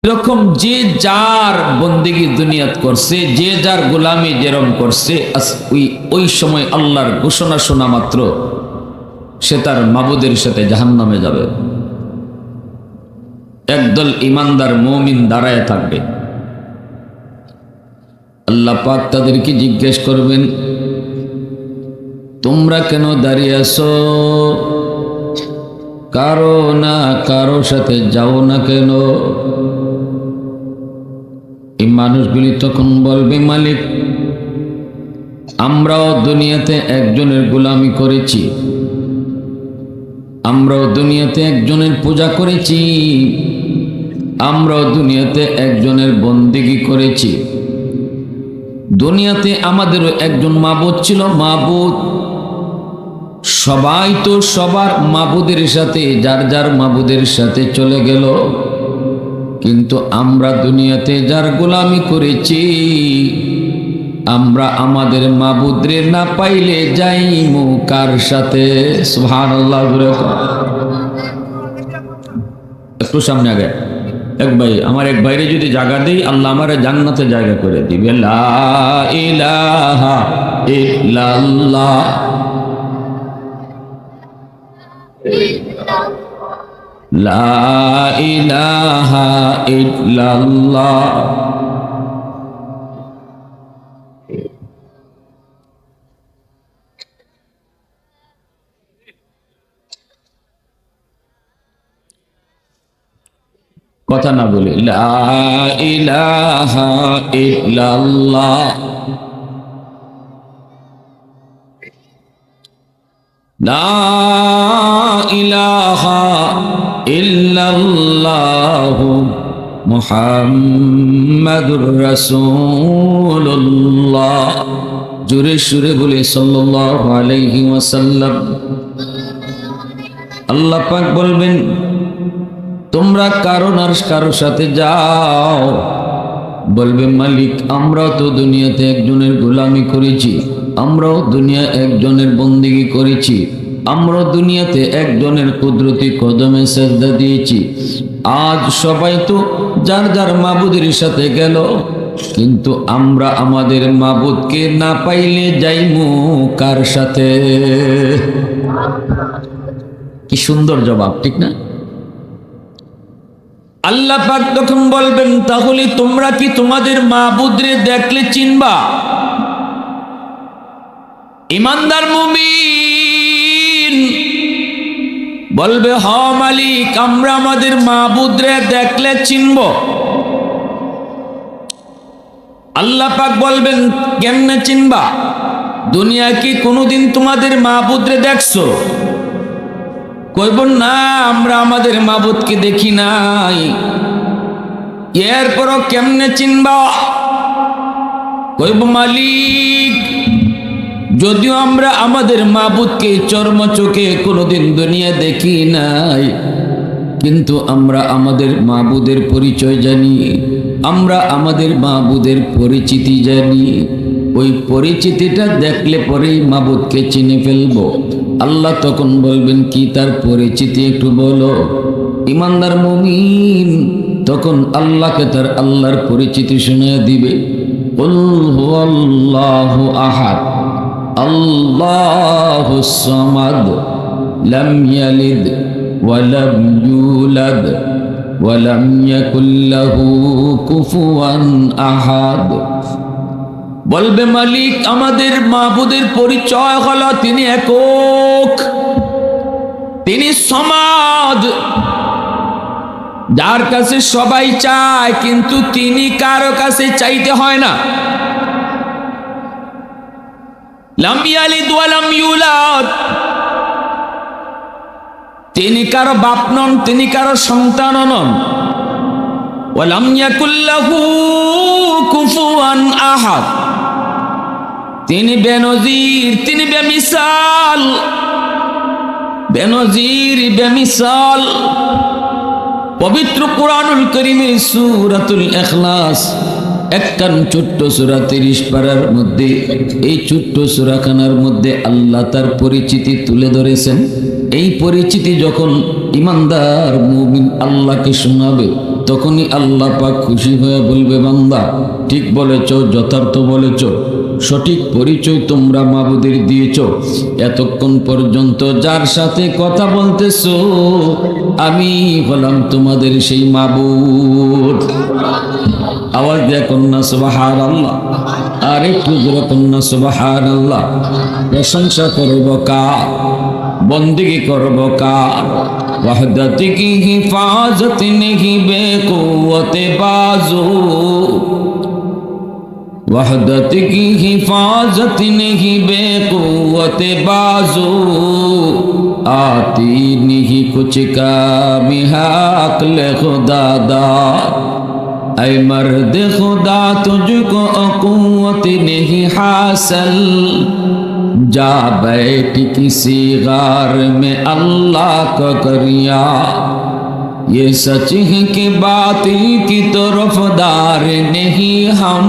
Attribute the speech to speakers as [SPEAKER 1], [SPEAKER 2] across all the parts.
[SPEAKER 1] এরকম যে যার বন্দেগী দুনিয়াত করছে, যে যার গোলামি যেরম করছে, ওই সময় আল্লাহর ঘোষণা শোনা মাত্র সে তার মাবুদের সাথে জাহান্নামে যাবে। একদল ইমানদার মুমিন দাঁড়ায় থাকবে। আল্লাহ পাক তাদেরকে জিজ্ঞেস করবেন, তোমরা কেন দাঁড়িয়ে আছো? কারো না কারো সাথে যাও না কেন? এই মানুষগুলি তখন বলবে, মালিক, আমরাও দুনিয়াতে একজনের গোলামি করেছি, আমরাও দুনিয়াতে একজনের পূজা করেছি, আমরাও দুনিয়াতে একজনের বন্দেগী করেছি। দুনিয়াতে আমাদেরও একজন মাবুদ ছিল, মাবুদ। সবাই তো সবার মাবুদের সাথে, যার যার মাবুদের সাথে চলে গেল, কিন্তু আমরা দুনিয়াতে যার গোলামি করেছি, আমরা আমাদের মাবুদরে না পাইলে যাইমু কার সাথে? সুবহানাল্লাহ। একটু সামনে আগে এক ভাই, আমার এক ভাইরে যদি জায়গা দেই, আল্লাহ আমার জান্নাতে জায়গা করে দিবে। লা ইলাহা ইল্লাল্লাহ, লা ইলাহা ইল্লাল্লাহ। কথা না বলে লা ইলাহা ইল্লাল্লাহ, লা ইলাহা ইল্লাল্লাহু মুহাম্মাদুর রাসূলুল্লাহ। জোরে সুরে বলে সাল্লাল্লাহু আলাইহি ওয়াসাল্লাম। আল্লাহ পাক বলবেন, তোমরা কারো না কারো সাথে যাও। বলবে, মালিক, আমরাও তো দুনিয়াতে একজনের গোলামি করেছি, আমরাও দুনিয়া একজনের বন্দেগী করেছি, আমরাও দুনিয়াতে একজনের কুদরতি কদমে সেজদা দিয়েছি। আজ সবাই তো যার যার মাবুদের সাথে গেল, কিন্তু আমরা আমাদের মাবুদকে না পাইলে যাইমু কার সাথে? কি সুন্দর জবাব, ঠিক না? আল্লাহ পাক তখন বলবেন, তাহলে তোমরা কি তোমাদের মাবুদরে দেখলে চিনবা? ইমানদার মুমিন বলবে, হ মালিক, আমরা আমাদের মাবুদরে দেখলে চিনব। আল্লাহ পাক বলবেন, কেমনে চিনবা? দুনিয়া কি কোনোদিন তোমাদের মাবুদরে দেখছো? কইব, না, আমরা আমাদের মাবুদকে দেখি নাই। এরপরও কেমনে চিনবা? কইব, মালিক, যদিও আমরা আমাদের মাবুদকে চর্ম চোখে কোনোদিন দুনিয়া দেখি নাই, কিন্তু আমরা আমাদের মাবুদের পরিচয় জানি, আমরা আমাদের মাবুদের পরিচিতি জানি। ওই পরিচিতিটা দেখলে পরেই মাবুদকে চিনে ফেলবো। আল্লাহ তখন বলবেন, কি তার পরিচিতি একটু বলো। ইমানদার মুমিন তখন আল্লাহকে তার আল্লাহর পরিচিতি শুনিয়ে দিবে। কুল হুয়াল্লাহু আহাদ, আল্লাহুস সামাদ, লাম ইয়ালিদ ওয়া লাম ইউলাদ ওয়া লাম ইয়াকুল লাহু কুফুয়ান আহাদ। বলবে, মালিক, আমাদের মাবুদের পরিচয় হলো তিনি একক, তিনি সমাদ, যার কাছে সবাই চায়, কিন্তু তিনি কারো কাছে চাইতে হয় না। লাম ইয়ালিদ ওয়া লাম ইউলাদ, তিনি কারো বাপ নন, তিনি কারো সন্তান নন। ওয়া লাম ইয়াকুল লাহু কুফুয়ান আহাদ, তিনি বেনজির, তিনি বেমিসাল, বেনজির বেমিসাল। পবিত্র কুরআনুল কারীমের সূরাতুল ইখলাস একখান ছোট্ট সূরা 30 পারার মধ্যে, এই ছোট্ট সূরাখানার মধ্যে আল্লাহ তার পরিচিতি তুলে ধরেছেন। এই পরিচিতি যখন ইমানদার মুমিন আল্লাহকে শোনাবে, তখনই আল্লাহ পাক খুশি হয়ে বলবে, বান্দা ঠিক বলেছ, যথার্থ বলেছ, সঠিক পরিচয় তোমরা মাবুদের দিয়েছ। এতক্ষণ পর্যন্ত যার সাথে কথা বলতেছো আমি হলাম তোমাদের সেই মাবুদ। আওয়াজ দিয়ে কন্যা সুবহানাল্লাহ, আর একটু জোরে কন্যা সুবহানাল্লাহ। প্রশংসা করব কার, বন্দেগি করব কার? वहदत की हिफाजत नहीं बेकुव्वत बाजू, वहदत की हिफाजत नहीं बेकुव्वत बाजू, आती नहीं कुछ काम अक्ल खुदा दार। ऐ मर्द खुदा तुझको कुव्वत नहीं हासिल, जा बैठ किसी गार में अल्लाह का करिया। ये सच है कि बातिल की तरफदार नहीं हम,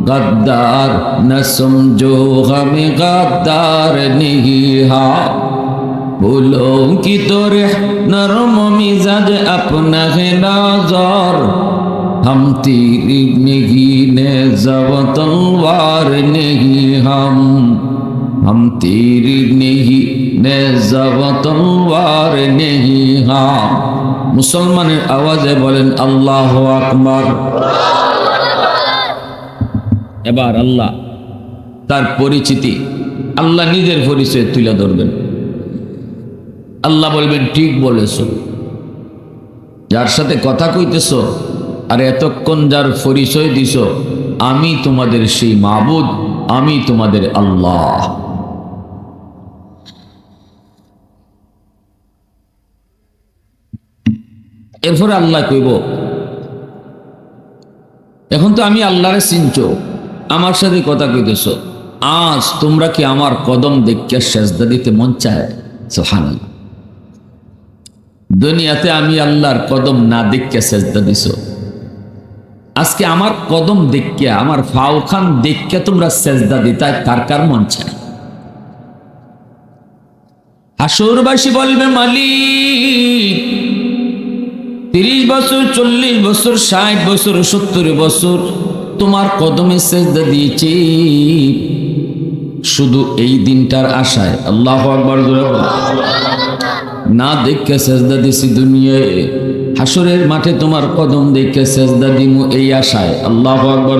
[SPEAKER 1] गद्दार न समझो हमें गद्दार नहीं हा। फूलों की तरह नरम मिजाज अपना है नजर, हम तीर नहीं नेज़ा व तलवार नहीं हम तीर नहीं नेज़ा व तलवार नहीं हम। मुसलमाনের আওয়াজে বলেন আল্লাহু আকবার। এবার আল্লাহ তার পরিচিতি, আল্লাহ নিজের পরিচয় তুলে ধরবেন। আল্লাহ বলবেন, ঠিক বলেছো, যার সাথে কথা কইতেছো আর এতক্ষণ যার পরিচয় দিছ, আমি তোমাদের সেই মাবুদ, আমি তোমাদের আল্লাহ। এরপরে আল্লাহ কইব, এখন তো আমি আল্লাহরে চিনছো, আমার সাথে কথা কইতেছ, আজ তোমরা কি আমার কদম দেখে সেজদা দিতে মন চায়? সুবহানাল্লাহ। দুনিয়াতে আমি আল্লাহর কদম না দেখে সেজদা দিছ, আজকে আমার কদম দেখে, আমার ফাওখান দেখে তোমরা সেজদা দিতে কার কার মন চায়? হাসরবাসী বলবে, মালিক 30 বছর, 40 বছর, 60 বছর, 70 বছর তোমার কদমে সেজদা দিয়েছি, শুধু এই দিনটার আশায়। আল্লাহু আকবার। না দেখে সেজদা দিছি দুনিয়ায়, হাসরের মাঠে তোমার কদম দেখে সেজদা দিমু এই আশায়। আল্লাহু আকবার।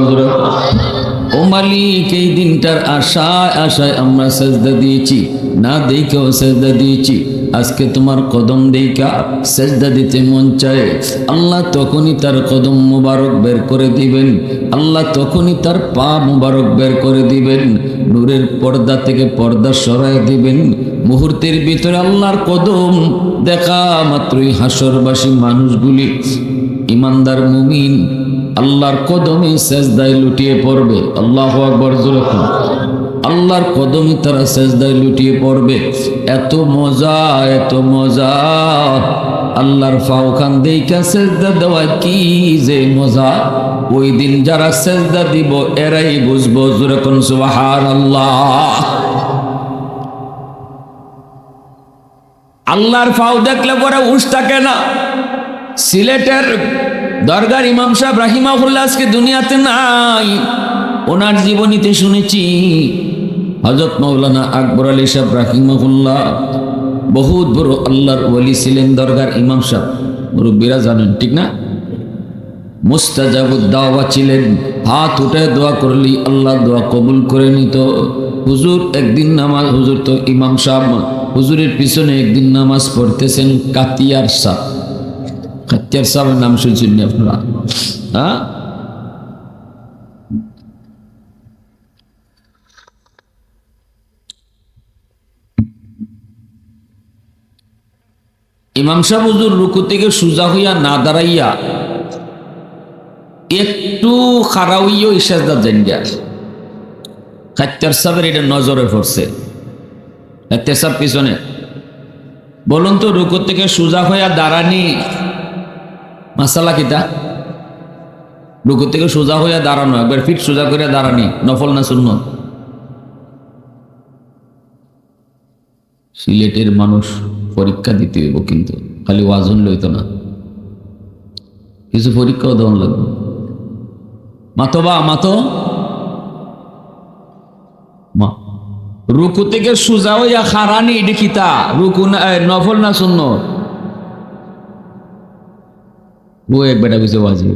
[SPEAKER 1] ও মালিক, এই দিনটার আশায় আশায় আমরা সেজদা দিয়েছি, না দেখেও সেজদা দিয়েছি, আজকে তোমার কদম দেখা সেজদা দিতে মন চায়। আল্লাহ তখনই তার কদম মুবারক বের করে দিবেন, আল্লাহ তখনই তার পা মুবারক বের করে দিবেন, নূরের পর্দা থেকে পর্দা সরাই দিবেন। মুহূর্তের ভিতরে আল্লাহর কদম দেখা মাত্রই হাসরবাসী মানুষগুলি, ইমানদার মুমিন আল্লাহর কদমে সেজদায় লুটিয়ে পড়বে। আল্লাহু আকবার। আল্লাহর কদমে তারা সেজদায় লুটিয়ে পড়বে। এত মজা, এত মজা, আল্লাহর ফাওখান দেখা সেজদা দেওয়া কি যে মজা। ওই দিন যারা সেজদা দিব এরাই বুঝবো। জোরে কোন সুবহানাল্লাহ। আল্লাহর ফাও দেখলে পরে হুঁশ থাকে না। সিলেটের দরগার ইমাম সাহেব রাহিমাহুল্লাহ আজকে দুনিয়াতে নাই, ওনার জীবনীতে শুনেছি হযরত মাওলানা আকবর আলী সাহেব রাহিমাহুল্লাহ বহুত বড় আল্লাহর ওলি ছিলেন। দরগার ইমাম সাহেব, মুরব্বীরা জানেন, ঠিক না? মুস্তাজাবুদ দাওয়া ছিলেন, হাত উঠে দোয়া করলি আল্লাহ দোয়া কবুল করে নিত। হুজুর একদিন নামাজ, হুজুর তো ইমাম সাহেব, হুজুরের পিছনে একদিন নামাজ পড়তেছেন কাতিয়ার সাহেব। কাতিয়ার সাহেবের নাম শুনছেন আপনারা? হ্যাঁ, ইমাম সাহেব হুজুর রুকু থেকে সোজা হইয়া না দাঁড়াইয়া একটু খাড়া হইয়াও ইশাজদা জানিয়া কাতিয়ার সাহেবের এটা নজরে পড়ছে। কাতিয়ার সাহেব পিছনে, বলুন তো রুকু থেকে সোজা হইয়া দাঁড়ানি মাসালা কিতা? রুকু থেকে সোজা হইয়া দাঁড়ানো, একবার ফিট সোজা করে দাঁড়ানি নফল না সুন্নত? সিলেটের মানুষ পরীক্ষা দিতে হইব, কিন্তু খালি ওয়াজন লইতো না, কিছু পরীক্ষাও দেওয়ান লাগবে। মাতো বা মাতো রুকু থেকে সুজা হইয়া খারানি এটি কিতা রুকু না নফল না সুন্নত? ও এক বেটা কইছে ওয়াজিব।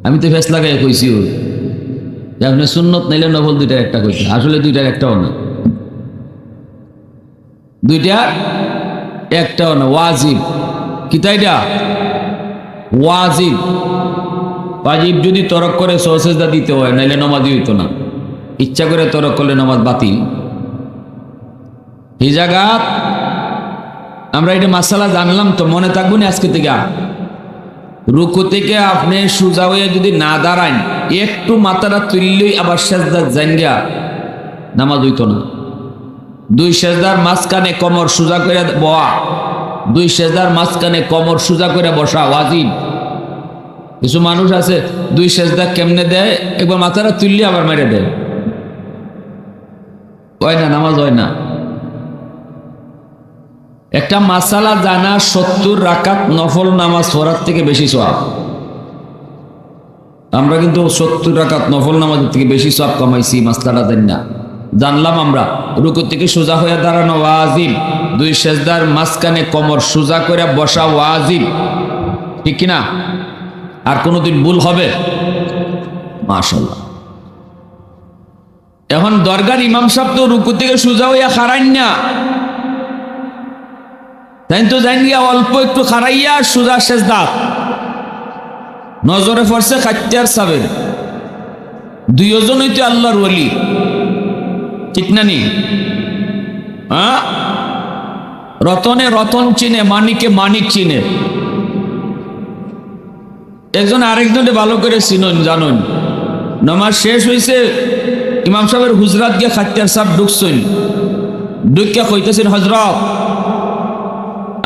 [SPEAKER 1] আমি তো ফেস লাগাই কইছি ওর যে আপনি সুন্নত নাইলে নফল দুইটার একটা কইছে, আসলে দুইটার একটাও না, দুইটার একটাও না। ওয়াজিব কিতা এটা? ওয়াজিব। ওয়াজিব যদি তরক করে সহসেজদা দিতে হয়, নাইলে নামাজই হইতো না। ইচ্ছা করে তরক করলে নামাজ বাতিল। এই জায়গা আমরা এটা মাসালা জানলাম তো, মনে থাকবো না আজকে থেকে। রুকু থেকে আপনি সোজা হয়ে যদি না দাঁড়ান, একটু মাথাটা তুললেই আবার সেজদা জাঙ্গা, নামাজ হইতো না। দুই সেজদার মাঝখানে কমর সোজা করে বসা, দুই সেজদার মাঝখানে কমর সোজা করে বসা ওয়াজিব। কিছু মানুষ আছে দুই সেজদা কেমনে দেয়, একবার মাথাটা তুললে আবার মেরে দেয়, হয় না, নামাজ হয় না। একটা মাসালা জানা 70 রাকাত নফল নামাজ পড়ার থেকে বেশি সওয়াব। আমরা কিন্তু 70 রাকাত নফল নামাজের থেকে বেশি সওয়াব কামাইছি, মাসলাটা জানি না। জানলাম আমরা রুকু থেকে সোজা হয়ে দাঁড়ানো ওয়াজিব, দুই সেজদার মাঝখানে কমর সোজা করে বসা ওয়াজিব, ঠিক কিনা? আর কোনোদিন ভুল হবে? মাশাআল্লাহ। এখন দরগার ইমাম সাহেব তো রুকু থেকে সোজা হইয়া খারাইন না, তাই তো জানি অল্প একটু খারাইয়া সোজা সেজদা, নজরে পড়ছে খাত্যার সাবের, দুইজনই তো আল্লাহর ওলি, ঠিক না নি? রতনে রতন চিনে, মানিকে মানিক চিনে, একজন আরেকজনে ভালো করে চিনুন জানুন। নামাজ শেষ হয়েছে, ইমাম সাহেবের হুজরাত গিয়ে খাত্যার সাহেব ঢুকছেন, ঢুকিয়া কইতেছেন, হজরত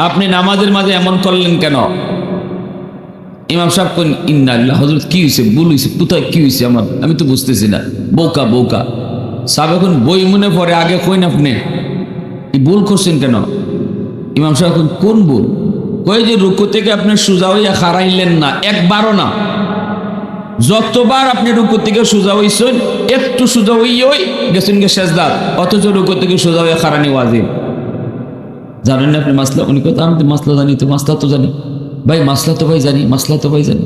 [SPEAKER 1] আপনি নামাজের মাঝে এমন করলেন কেন? ইমাম সাহেব কইন, ইন্নালিল্লাহ। হযরত কি হইছে, ভুল হইছে, কোথায় কি হইছে আমার, আমি তো বুঝতেছি না, বউকা বউকা। সাহেব এখন বই মনে পড়ে, আগে কইন আপনি এই ভুল করছেন কেন? ইমাম সাহেব এখন কোন ভুল? কই যে রুকু থেকে আপনি সোজা হইয়া খারাইলেন না, একবারও না, যতবার আপনি রুকু থেকে সোজা হইছেন, একটু সোজা হইয়াই গেছেন গে সেজদা, অথচ রুকু থেকে সোজা হইয়া খারানি ওয়াজিব। জানেন না আপনি মাসলা? উনি কথা আমি তো মাসলা জানি, তো মাসলা তো জানি ভাই, মাসলা তো ভাই জানি, মাসলা তো ভাই জানি,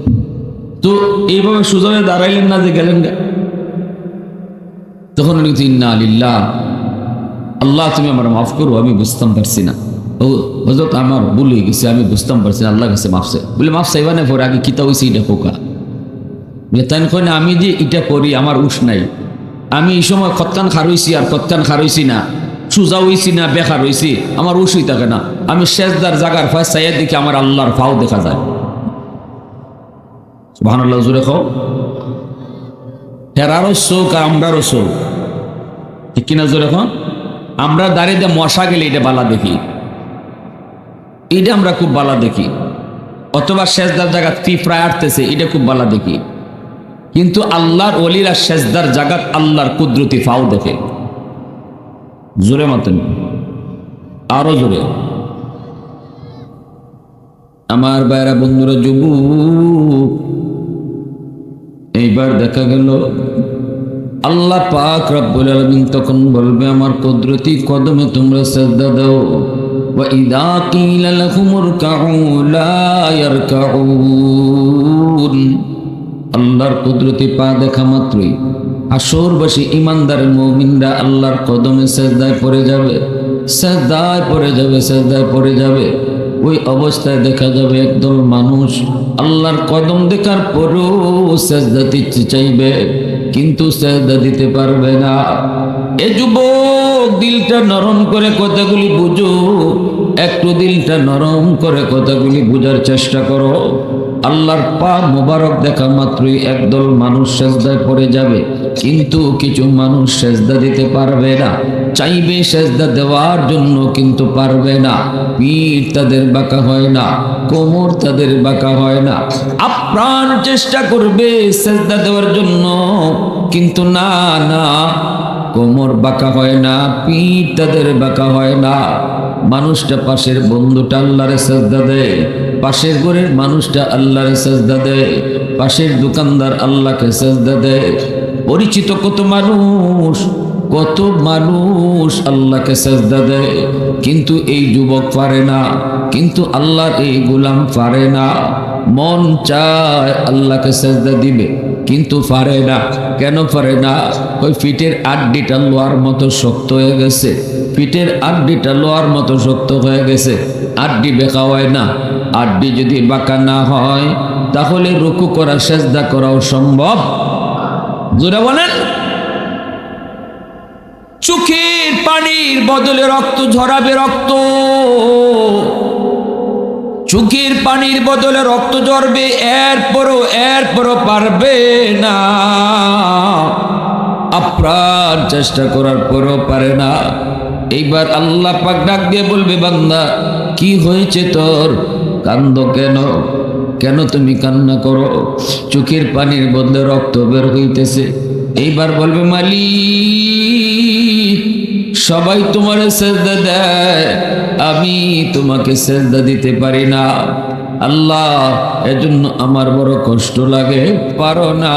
[SPEAKER 1] তো এইভাবে সোজা হয়ে দাঁড়াইলেন না যে গেলেন গা। তখন উনি ইন্না লিল্লাহ, আল্লাহ তুমি আমার মাফ করো, আমি বুঝতাম পারছি না, ও হযরত আমার ভুল হয়ে গেছে, আমি বুঝতাম পারছি না, আল্লাহ কাছে মাফ চাই। বলে মাফ চাইবা না, পরে আগে কিতা হয়েছে এটা পোকা। বলে তাই না, আমি যে এটা করি আমার উস নাই, আমি এই সময় খতকান খারইছি আর খতকান খারইছি না, সোজা হইছি না বেকার হইছি, আমার উসই থাকে না। আমি সেজদার জাগার ফাঁস চাইয়া দেখি আমার আল্লাহর ফাও দেখা যায়। সুবহানাল্লাহ, জোরে খাও। হেরারও চোখ আর আমরারও চোখ, ঠিক কিনা জোরে খাও? আমরা দাঁড়িয়ে দিয়ে মশা গেলে এটা বালা দেখি, এটা আমরা খুব বালা দেখি, অথবা সেজদার জায়গা পিঁপড়া আটতেছে, এটা খুব বালা দেখি। কিন্তু আল্লাহর ওলিরা সেজদার জাগাত আল্লাহর কুদরতি ফাও দেখে। জোরে মতন, আরো জোরে। আমার বাইরা বন্ধুরা, যুবক, এইবার দেখা গেল আল্লাহ পাক রব্বুল আলামিন তখন বলবে, আমার কুদরতি কদমে তোমরা সিজদা দাও। ওয়া ইযা কিলা লাহুম ইরকাউ লা ইয়ারকাউন। আল্লাহর কুদরতি পা দেখা মাত্রই আসরবাসী ইমানদার মুমিনরা আল্লাহর কদমে সিজদায় পড়ে যাবে, সিজদায় পড়ে যাবে, সিজদায় পড়ে যাবে। ওই অবস্থায় দেখা যাবে একদল মানুষ আল্লাহর কদম দেখার পরেও সিজদা দিতে চাইবে, কিন্তু সিজদা দিতে পারবে না। এ যুবক, দিলটা নরম করে কথাগুলি বুঝো, একটু দিলটা নরম করে কথাগুলি বুঝার চেষ্টা করো। আল্লাহর পা মোবারক দেখা মাত্রই একদল মানুষ সেজদায় পড়ে যাবে, কিন্তু কিছু মানুষ সেজদা দিতে পারবে না, চাইবে সেজদা দেওয়ার জন্য কিন্তু পারবে না। পিঠ তাদের বাঁকা হয় না, কোমর তাদের বাঁকা হয় না, আপ্রাণ চেষ্টা করবে সেজদা দেওয়ার জন্য, কিন্তু না না, কোমর বাঁকা হয় না, পিঠ তাদের বাঁকা হয় না। মানুষটা পাশের বন্ধুটা আল্লাহরে সাজদা দেয়, পাশের ঘরের মানুষটা আল্লাহরে সাজদা দেয়, পাশের দোকানদার আল্লাহকে সাজদা দেয়। পরিচিত কত মানুষ আল্লাহকে সাজদা দেয়, কিন্তু এই যুবক পারে না, কিন্তু আল্লাহর এই গোলাম পারে না। মন চায় আল্লাহকে সাজদা দিবে, কিন্তু পারে না। কেন পারে না? ওই পিঠের আড্ডিটা লোহার মতো শক্ত হয়ে গেছে, পিঠের আড্ডিটা লোহার মতো শক্ত হয়ে গেছে। আড্ডি বেঁকা হয় না। আড্ডি যদি বাঁকা না হয় তাহলে রুকু করা সাজদা করাও সম্ভব। জোরে বলেন। চোখের পানির বদলে রক্ত ঝরাবে, রক্ত, চোখের পানির বদলে রক্ত ঝরবে, এরপরও পারবে না। আপ্রাণ চেষ্টা করার পরও পারে না। এইবার আল্লাহ পাক ডাক দিয়ে বলবে, বান্দা কি হয়েছে তোর? কান্দো কেন? কেন তুমি কান্না করো? চোখের পানির বদলে রক্ত বের হইতেছে। এইবার বলবে, মালিক সবাই তোমার সেজদা দেয়, আমি তোমাকে সেজদা দিতে পারি না। আল্লাহ এজন্য আমার বড় কষ্ট লাগে, পারো না।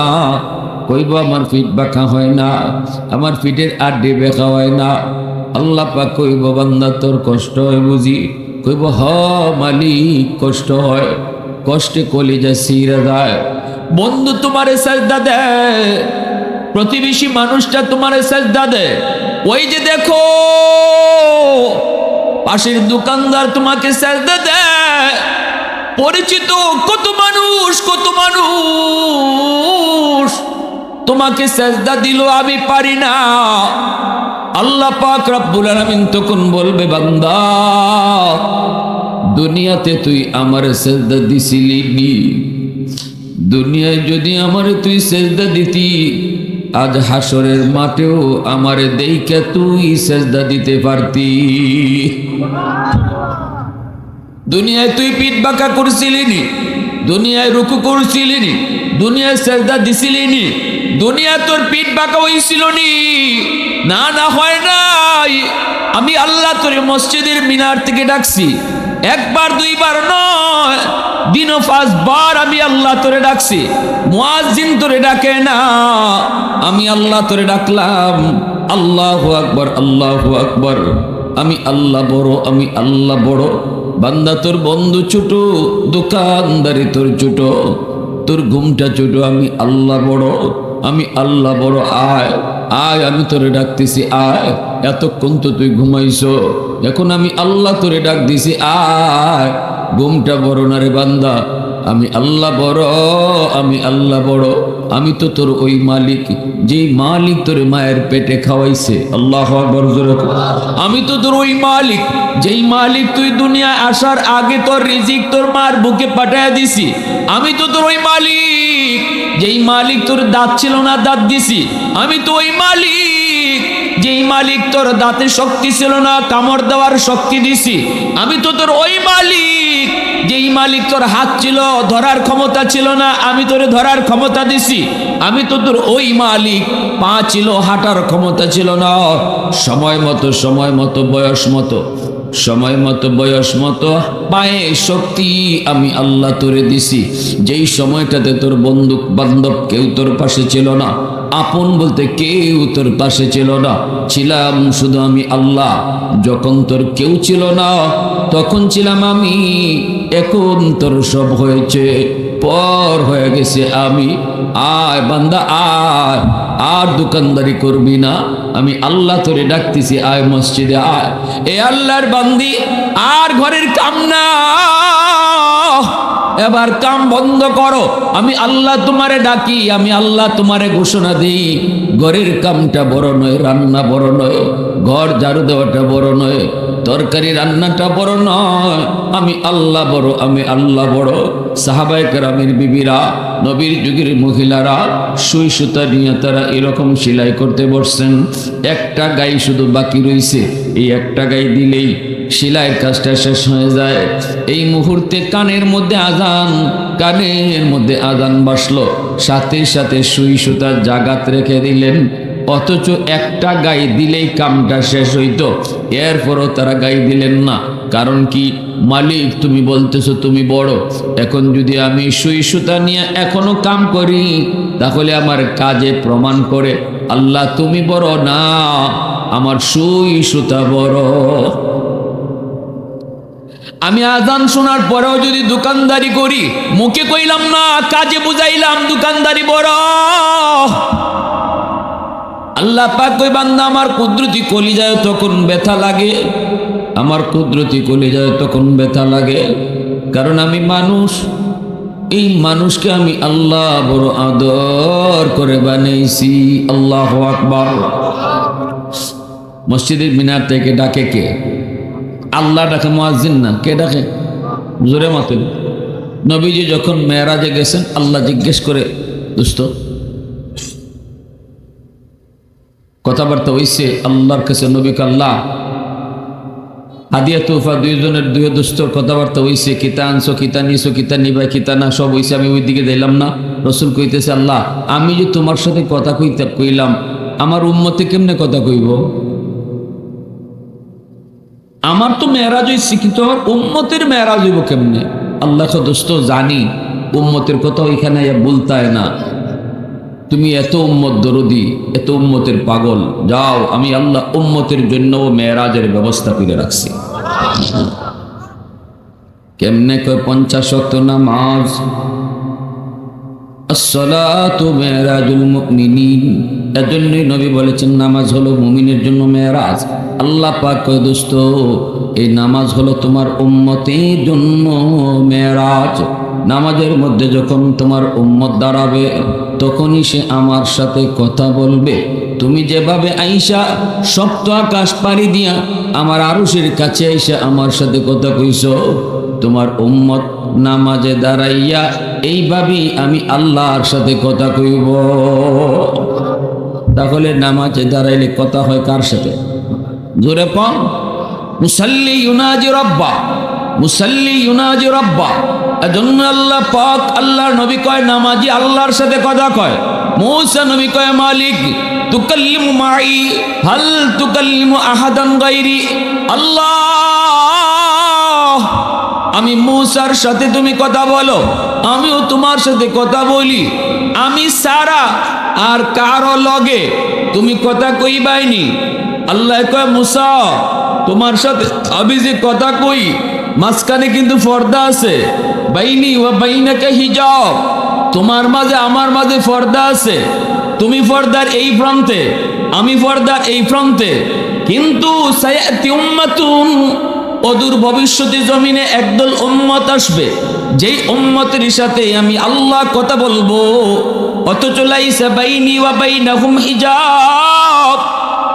[SPEAKER 1] কইব আমার পিঠ বাঁকা হয় না, আমার পিঠের আড্ডি বেঁকা হয় না। আল্লাহ পাক কইব, বান্দা তোর কষ্ট হয় বুঝি? কইব, হ মালিক কষ্ট হয়। কষ্টে কলিজা ছিঁড়ে যায়। বন্ধু তোমারে সেজদা দেয়, প্রতিবেশী মানুষটা তোমারে সেজদা দেয়, ওই যে দেখো পাশের দোকানদার তোমাকে সেজদা দেয়। পরিচিত কত মানুষ তোমাকে সেজদা দিল, আমি পারি না। আল্লাহ পাক রব্বুল আলামিন তখন বলবে, বান্দা দুনিয়াতে তুই আমারে সেজদা দিছিলি নি? দুনিয়ায় যদি আমারে তুই সেজদা দিতি, আজ হাসরের মাঠেও আমারে দেইখা তুই সেজদা দিতে পারতি। দুনিয়ায় তুই পিঠ বাঁকা করছিলি নি? দুনিয়ায় রুকু করছিলি নি? দুনিয়ায় সেজদা দিছিলি নি? দুনিয়া তোর পিঠ বাঁকা হইছিল নি? না না, হয় নাই। আমি আল্লাহ তোরে মসজিদের মিনার থেকে ডাকছি, একবার দুইবার নয়, দিনও 5 বার আমি আল্লাহ তোরে ডাকছি। মুয়াজ্জিন তোরে ডাকে না, আমি আল্লাহ তোরে ডাকলাম। আল্লাহু আকবার, আল্লাহু আকবার। আমি আল্লাহ বড়, আমি আল্লাহ বড়। বান্দা তোর বন্ধু ছোট, দোকানদারি তোর ছোট, তোর ঘুমটা ছোট, আমি আল্লাহ বড়, আমি আল্লাহ বড়। আয় আয়, আমি তোরে ডাকতেছি, আয়। এতক্ষণ তো তুই ঘুমাইছো, এখন আমি আল্লাহ তোরে ডাক দিছি, আয়। ঘুমটা বড় না রে বান্দা, আমি আল্লাহ বড়, আমি আল্লাহ বড়। আমি তো তোর ওই মালিক, যেই মালিক তোরে মায়ের পেটে খাওয়াইছে। আল্লাহু আকবার জোরে। আমি তো তোর ওই মালিক, যেই মালিক তুই দুনিয়ায় আসার আগে তোর রিজিক তোর মার বুকে পাঠায় দিছি। আমি তো তোর ওই মালিক, যেই মালিক তোর দাঁত ছিল না দাঁত দিছি। আমি তো ওই মালিক, যেই মালিক তোর দাঁতে শক্তি ছিল না কামড় দেওয়ার শক্তি দিছি। আমি তো তোর ওই মালিক, যেই মালিক তোর হাত ছিল ধরার ক্ষমতা ছিল না, আমি তোরে ধরার ক্ষমতা দিছি। আমি তো তোর ওই মালিক, পা ছিল হাঁটার ক্ষমতা ছিল না, সময় মতো বয়স মতো পায়ে শক্তি আমি আল্লাহ তোরে দিছি। যেই সময়টাতে তোর বন্ধু বান্ধব কেউ তোর পাশে ছিল না, আপন বলতে কেউ তোর পাশে ছিল না, ছিলাম শুধু আমি আল্লাহ। যখন তোর কেউ ছিল না তখন ছিলাম আমি। এখন তোর সব হয়েছে, পর হয়ে গেছে আমি। আয় বান্দা আয়, আর দোকানদারি করবি না, আমি আল্লাহ তোরে ডাকতেছি, আয় মসজিদে আয়। এ আল্লাহর বান্দি, আর ঘরের কাম না, এবার কাম বন্ধ করো। আমি আল্লাহ তোমারে ডাকি, আমি আল্লাহ তোমারে ঘোষণা দিই, ঘরের কামটা বড় নয়, রান্না বড় নয়, ঘর ঝাড়ু দেওয়াটা বড় নয়, তরকারি রান্নাটা বড় নয়, আমি আল্লাহ বড়, আমি আল্লাহ বড়। সাহাবায়ে কেরামের বিবিরা, নবীর যুগের মহিলারা সুই সুতা নিয়ে তারা এরকম সেলাই করতে বসছেন। একটা গাই শুধু বাকি রয়েছে, এই একটা গাই দিলেই সেলাইয়ের কাজটা শেষ হয়ে যায়। এই মুহূর্তে কানের মধ্যে আজান বাজলো, সাথে সাথে সুই সুতার জাগাত রেখে দিলেন। অথচ একটা গাই দিলেই কামটা শেষ হইতো, এরপরও তারা গাই দিলেন না। কারণ কি? মালিক তুমি বলতেছো তুমি বড়, এখন যদি আমি সুই সুতা নিয়ে এখনো কাম করি তাহলে আমার কাজে প্রমাণ করে আল্লাহ তুমি বড় না, আমার সুই সুতা বড়। আমি আজান শোনার পরেও যদি দোকানদারি করি, মুখে কইলাম না, কাজে বুঝাইলাম দোকানদারি বড়। আল্লাহ পাক কই বান্দা আমার কুদরতি কলিজায় তখন ব্যথা লাগে, আমার কুদরতি কলিজায় তখন ব্যথা লাগে, কারণ আমি মানুষ। এই মানুষকে আমি আল্লাহ বড় আদর করে বানাইছি। আল্লাহু আকবার। মসজিদের মিনার থেকে ডাকে কে? আল্লাহ ডাকে, মুয়াজ্জিন না। কে ডাকে? জোরে মাতেন। নবীজি যখন মেরাজে গেছেন, আল্লাহ জিজ্ঞেস করে, দোস্ত কথাবার্তা হইছে আল্লাহর কাছে, নবীকে আল্লাহ হাদিয়া তোফা দুইজনের দুই দোস্তর কথাবার্তা হইছে, কিতা আনছো, কিতা নিছো, কিতা নিবা, কিতা না, সব হইছে, আমি ওই দিকে দিলাম না। রসুল কইতেছে, আল্লাহ আমি যে তোমার সাথে কথা কইলাম, আমার উম্মতে কেমনে কথা কইব? আমার তো মেরাজ হইছে, কিন্তু আমার উম্মতের মেরাজ হইব কেমনে? আল্লাহ দোস্ত জানি উম্মতের কথা ওইখানে বলতায় না, তুমি এত উম্মত দরদি, এত উম্মতের পাগল, যাও আমি আল্লাহ উম্মতের জন্য মেরাজের ব্যবস্থা করে রাখছি। কেমনে কয়? 50 ওয়াক্ত নামাজ। আসসালাতু মেরাজুল মুমিনিন। এজন্যই নবী বলেছেন নামাজ হলো মুমিনের জন্য মেরাজ। আল্লাহ পাক কয় দোস্ত এই নামাজ হলো তোমার উম্মতের জন্য মেরাজ। নামাজের মধ্যে যখন তোমার উম্মত দাঁড়াবে তখনই সে আমার সাথে কথা বলবে। তুমি যেভাবে আইসা সপ্ত আকাশ পাড়ি দিয়া আমার আরশের কাছে আইসা আমার সাথে কথা কইছ, তোমার উম্মত নামাজে দাঁড়াইয়া এইভাবেই আমি আল্লাহর সাথে কথা কইব। তাহলে নামাজে দাঁড়াইলে কথা হয় কার সাথে? জোরে পান। মুসাল্লি ইউনাজি রাব্বা, মুসাল্লি ইউনাজি রাব্বা। এজন্য আল্লাহ পাক, আল্লাহর নবী কয় নামাজি আল্লাহর সাথে কথা কয়। মূসা নবী কয় মালিক তুকাল্লিমু মাই হাল তুকাল্লিমু আহাদান গায়রি। আল্লাহ আমি মূসার সাথে তুমি কথা বলো, আমিও তোমার সাথে কথা বলি, আমি সারা আর কারো লগে তুমি কথা কইবাইনি। আল্লাহ কয় মূসা তোমার সাথে আমি যে কথা কই মাঝখানে কিন্তু পর্দা আছে, বাইনি ওয়া বাইনাকা হিজাব, তোমার মাঝে আমার মাঝে পর্দা আছে। তুমি পর্দার এই প্রান্তে, আমি পর্দার এই প্রান্তে, কিন্তু সায়াতি উম্মাতুন, অদূর ভবিষ্যতে জমিনে একদল উম্মত আসবে, যেই উম্মতের সাথে আমি আল্লাহ কথা বলবো, অথচ লাইসা বাইনি ওয়া বাইনাহুম হিজাব,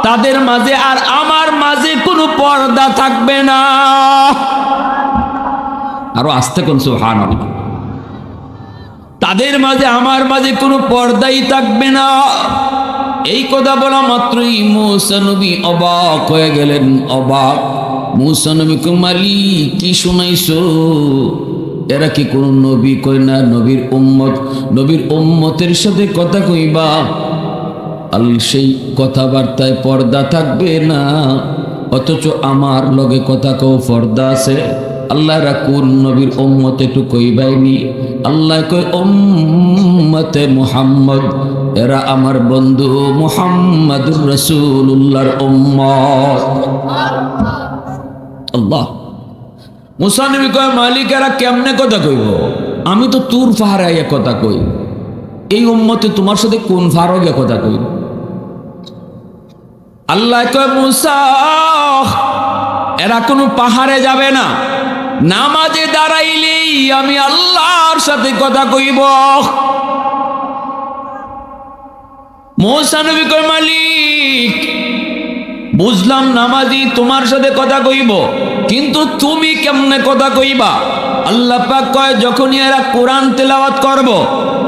[SPEAKER 1] তাদের মাঝে আর আমার মাঝে কোনো পর্দা থাকবে না। আরো আস্তে কোন সুবহানাল্লাহ। তাদের মাঝে আমার মাঝে কোনো পর্দাই থাকবে না। এই কথা বলা মাত্রই মূসা নবী অবাক হয়ে গেলেন, অবাক। মূসা নবী কয় মালিক কি শুনাইছো? এরা কি কোন নবী? কয় না, নবীর উম্মত, নবীর উম্মতের সাথে কথা কইবা, আল সেই কথাবার্তায় পর্দা থাকবে না, অথচ আমার লগে কথা কও পর্দা আছে। আল্লাহ রাকুন নবীর উম্মত একটু কইবাইনি। আল্লাহ কয় উম্মতে মুহাম্মদ, এরা আমার বন্ধু মুহাম্মাদুর রাসূলুল্লাহর উম্মত। আল্লাহ। মূসা নবী কয় মালিক এরা কেমনে কথা কইব? আমি তো তুর পাহাড়ে কথা কই, এই উম্মতে তোমার সাথে কোন ফারগে কথা কই? আল্লাহ কয় মূসা এরা কোনো পাহাড়ে যাবে না, নামাজে দাঁড়াইলেই আমি আল্লাহর সাথে কথা কইব। মূসা নবী কয় মালিক বুঝলাম নামাজি তোমার সাথে কথা কইব, কিন্তু তুমি কেমনে কথা কইবা? আল্লাহ পাক কয় যখনই এরা কোরআন তেলাওয়াত করব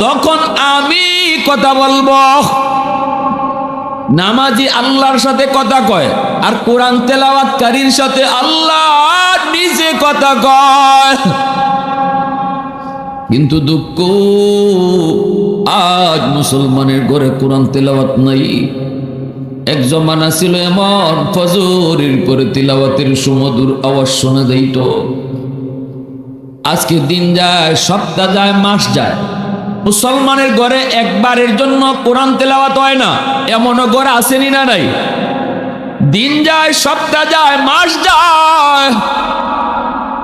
[SPEAKER 1] তখন আমি কথা বলবো। নামাজি আল্লাহর সাথে কথা কয়, আর কোরআন তেলাওয়াতকারীর সাথে আল্লাহ নিজে কথা কয়। কিন্তু দুঃখ, আজ মুসলমানের ঘরে কোরআন তেলাওয়াত নাই, এক জমানা ছিল এমন ফজরের পরে তিলাওয়াতের সুমধুর আওয়াজ শোনা যাইত। আজকে দিন যায়, সপ্তাহ যায়, মাস যায়, মুসলমানের ঘরে একবারের জন্য কোরআন তেলাওয়াত হয় না, এমনও ঘর আসেনি না নাই? দিন যায়, সপ্তাহ যায়, মাস যায়,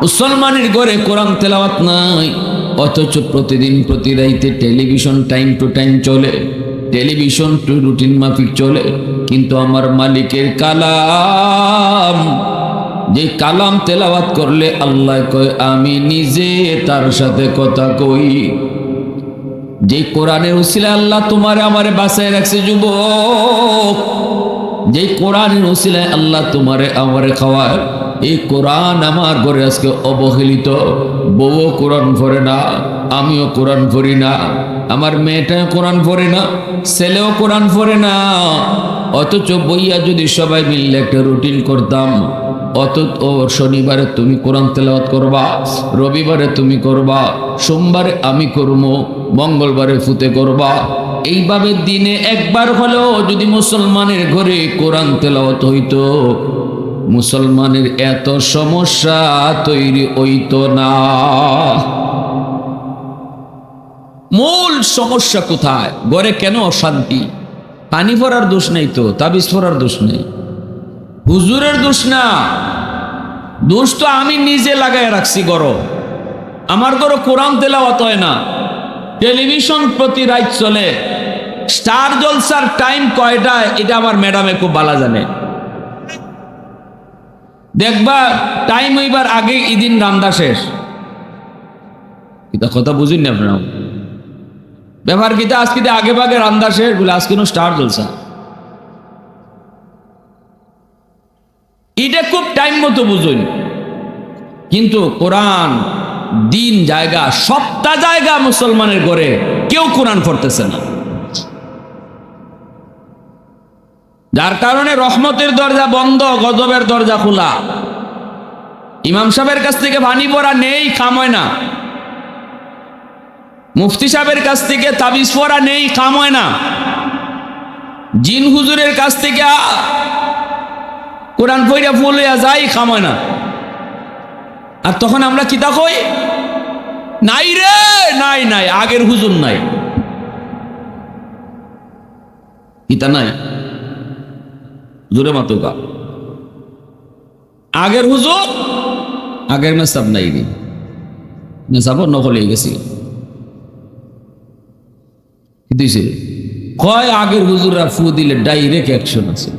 [SPEAKER 1] মুসলমানের ঘরে কোরআন তেলাওয়াত নাই। অথচ প্রতিদিন প্রতি রাইতে টেলিভিশন টাইম টু টাইম চলে, টেলিভিশন টু রুটিন মাফিক চলে, কিন্তু আমার মালিকের কালাম, যে কালাম তেলাওয়াত করলে আল্লাহ কয় আমি নিজে তার সাথে কথা কই। যে কোরআনের উসিলায় আল্লাহ তোমারে আমারে বাঁচায় রাখছে যুবক, যে কোরআনের উসিলায় আল্লাহ তোমারে আমারে খাওয়ায়, এই কোরআন আমার ঘরে আজকে অবহেলিত। বউও কোরআন পড়ে না, আমিও কোরআন পড়ি না, আমার মেয়েটাও কোরআন পড়ে না, ছেলেও কোরআন পড়ে না। অথচ বইয়া যদি সবাই মিললে একটা রুটিন করতাম, অথচ শনিবারে তুমি কোরআন তেলাওয়াত করবা, রবিবারে তুমি করবা, সোমবারে আমি করবো, মঙ্গলবারে ফুতে করবা, এইভাবে দিনে একবার হলেও যদি মুসলমানের ঘরে কোরআন তেলাওয়াত হইতো, মুসলমানের এত সমস্যা তৈরি হইতো না। মূল সমস্যা কোথায়? ঘরে কেন অশান্তি? পানি পড়ার দোষ নেই তো, তাবিজ পড়ার দোষ নেই, হুজুরের দোষ না, দোষ তো আমি নিজে লাগাই রাখছি। গরম আমার ঘরে কোরআন তেলাওয়াত হয় না, টেলিভিশন প্রতি রাত চলে, স্টার জলসার টাইম কয়টায় এটা আমার ম্যাডামে খুব ভালো জানে। দেখবা টাইম হইবার আগে ইদিন রান্দা শেষ। এটা কথা বুঝিন না আপনারা? ব্যাপার কিতা আজকে আগে ভাগে রান্দা শেষ বলে আজকে স্টার জলসা, এটা খুব টাইম মতো বুঝুন। কিন্তু কোরআন দিন জায়গা, সপ্তাহ জায়গা মুসলমানের ঘরে কেউ কোরআন পড়তেছে না, যার কারণে রহমতের দরজা বন্ধ, গজবের দরজা খোলা। ইমাম সাহেবের কাছ থেকে বাণী পড়া নেই, কাম হয় না। মুফতি সাহেবের কাছ থেকে তাবিজ পড়া নেই, কাম হয় না। জিন হুজুরের কাছ থেকে কোরআন পড়া ফুল হইয়া যাই, কাম হয় না। আর তখন আমরা কিতা কই? নাই রে, নাই নাই, আগের হুজুর নাই, কিতা নাই, জোরে মাতুকা আগের হুজুর, আগের মেসাব নাই, মেসাব নকল হয়ে গেছি। কয় আগের হুজুররা ফু দিলে ডাইরেক্ট অ্যাকশন আছে।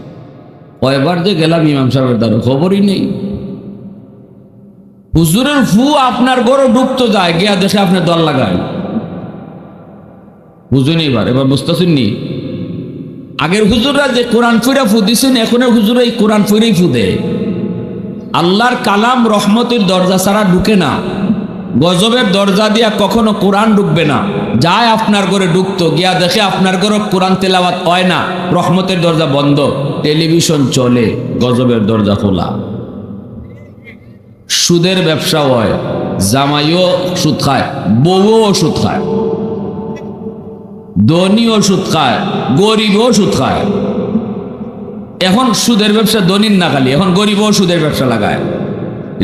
[SPEAKER 1] কয়বার যে গেলাম ইমাম সাহেবের দ্বারা, খবরই নেই। হুজুরের ফু আপনার গরো ডুবতো যায়, গিয়া দেখে আপনার দল লাগায়, বুঝুন। এবার বুঝতেছেন নি? আগের হুজুররা যে কোরআন ফিরা ফু দিছেন, এখনের হুজুর এই কোরআন ফিরেই ফু দেয়। আল্লাহর কালাম রহমতের দরজা ছাড়া ঢুকে না, গজবের দরজা দিয়া কখনো কোরআন ঢুকবে না। যায় আপনার ঘরে ঢুকতো, গিয়া দেখে আপনার ঘরে কোরআন তেলাওয়াত হয় না, রহমতের দরজা বন্ধ, টেলিভিশন চলে, গজবের দরজা খোলা। সুদের ব্যবসা হয়, জামাইও সুদ খায়, বউও সুদ খায়, ধনীও সুদ খায়, গরিবও সুদ খায়। এখন সুদের ব্যবসা ধনীর না খালি, এখন গরিবও সুদের ব্যবসা লাগায়।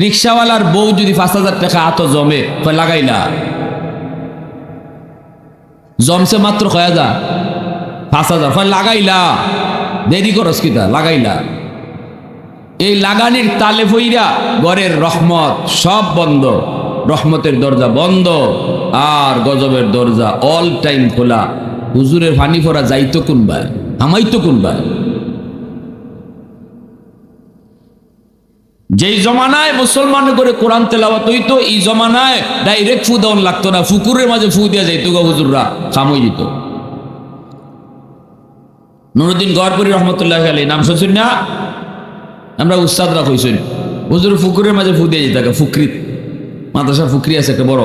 [SPEAKER 1] রিক্সাওয়ালার বউ যদি 5,000 টাকা আত জমে, লাগাইলা, জমছে মাত্র কয়া যা 5,000, লাগাইলা, দেরি করস কিতা, লাগাইলা। এই লাগানির তালে ফইরা ঘরের রহমত সব বন্ধ, রহমতের দরজা বন্ধ, আর গজবের দরজা অল টাইম খোলা। হুজুরের ফানি ফোরা যাইতো কোনবার, আমাইতো কোনবার। যেই জমানায় মুসলমানের করে কোরআন তেলাওয়াত হইতো, এই জমানায় ডাইরেক্ট ফু দেওয়ান লাগতো না, ফুকুরের মাঝে ফু দিয়া যাইতো গা, হুজুররা কামই দিত। নুরুদ্দিন গহরপুরি রহমতুল্লাহ আলাইহি নাম শুনছেন না? আমরা উস্তাদরা কইছেন হুজুর ফুকুরের মাঝে ফু দিয়ে যেত, ফুকরিত মাদ্রাসা ফুকরি আছে একটা বড়,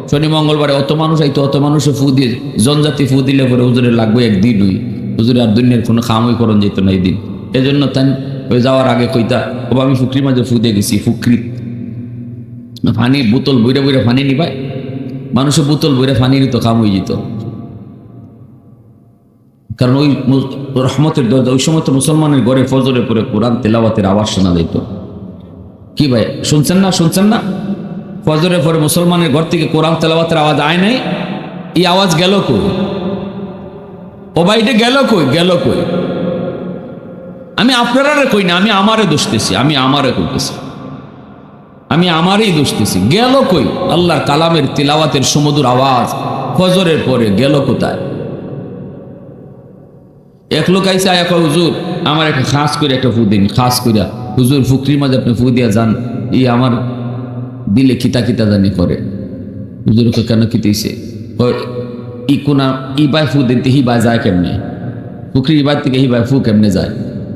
[SPEAKER 1] শনি মঙ্গলবারে অত মানুষ আইতো, অত মানুষে ফু দিয়ে, জনজাতি ফু দিলে পরে হুজুরের লাগবে একদিন, ওই হুজুরের আর দুনিয়ার কোনো খামই করণ যেত না এই দিন। এজন্য তাই ওই যাওয়ার আগে কইতা, ও আমি ফুকরির মাঝে ফু দিয়ে গেছি, ফুকরিত পানি বোতল বইরা বইরা পানি নিবাই, মানুষের বোতল বইরা পানি নিত, খাম হয়ে যেত। কারণ ওই রহমতের দরজা, ওই সময় তো মুসলমানের ঘরে ফজরের পরে কোরআন তেলাওয়াতের আওয়াজ শোনা যেত। কি ভাই শুনছেন না? ফজরের পরে মুসলমানের ঘর থেকে কোরআন তেলাওয়াতের আওয়াজ আয় নাই? এই আওয়াজ গেল কই? ও ভাইটা গেল কই? আমি আপনারা কই না, আমি আমারে দোষতেছি, আমি আমারই দোষতেছি। গেল কই আল্লাহর কালামের তিলাওয়াতের সুমধুর আওয়াজ ফজরের পরে গেল কোথায়? এক লোক আইসে আয়া কয়, হুজুর আমার একটা খাস করে একটা ফু দিন, খাস কইরা হুজুর ফুকরির মাঝে আপনি ফু দিয়া যান, ই আমার দিলে কিতা জানি করে। হুজুর কেন কিতেছে? ই কোনা ইবাই ফু দিতে হিবাই যায় কেমনে? ফুকরি ইবার থেকে হিবাই ফু কেমনে যায়?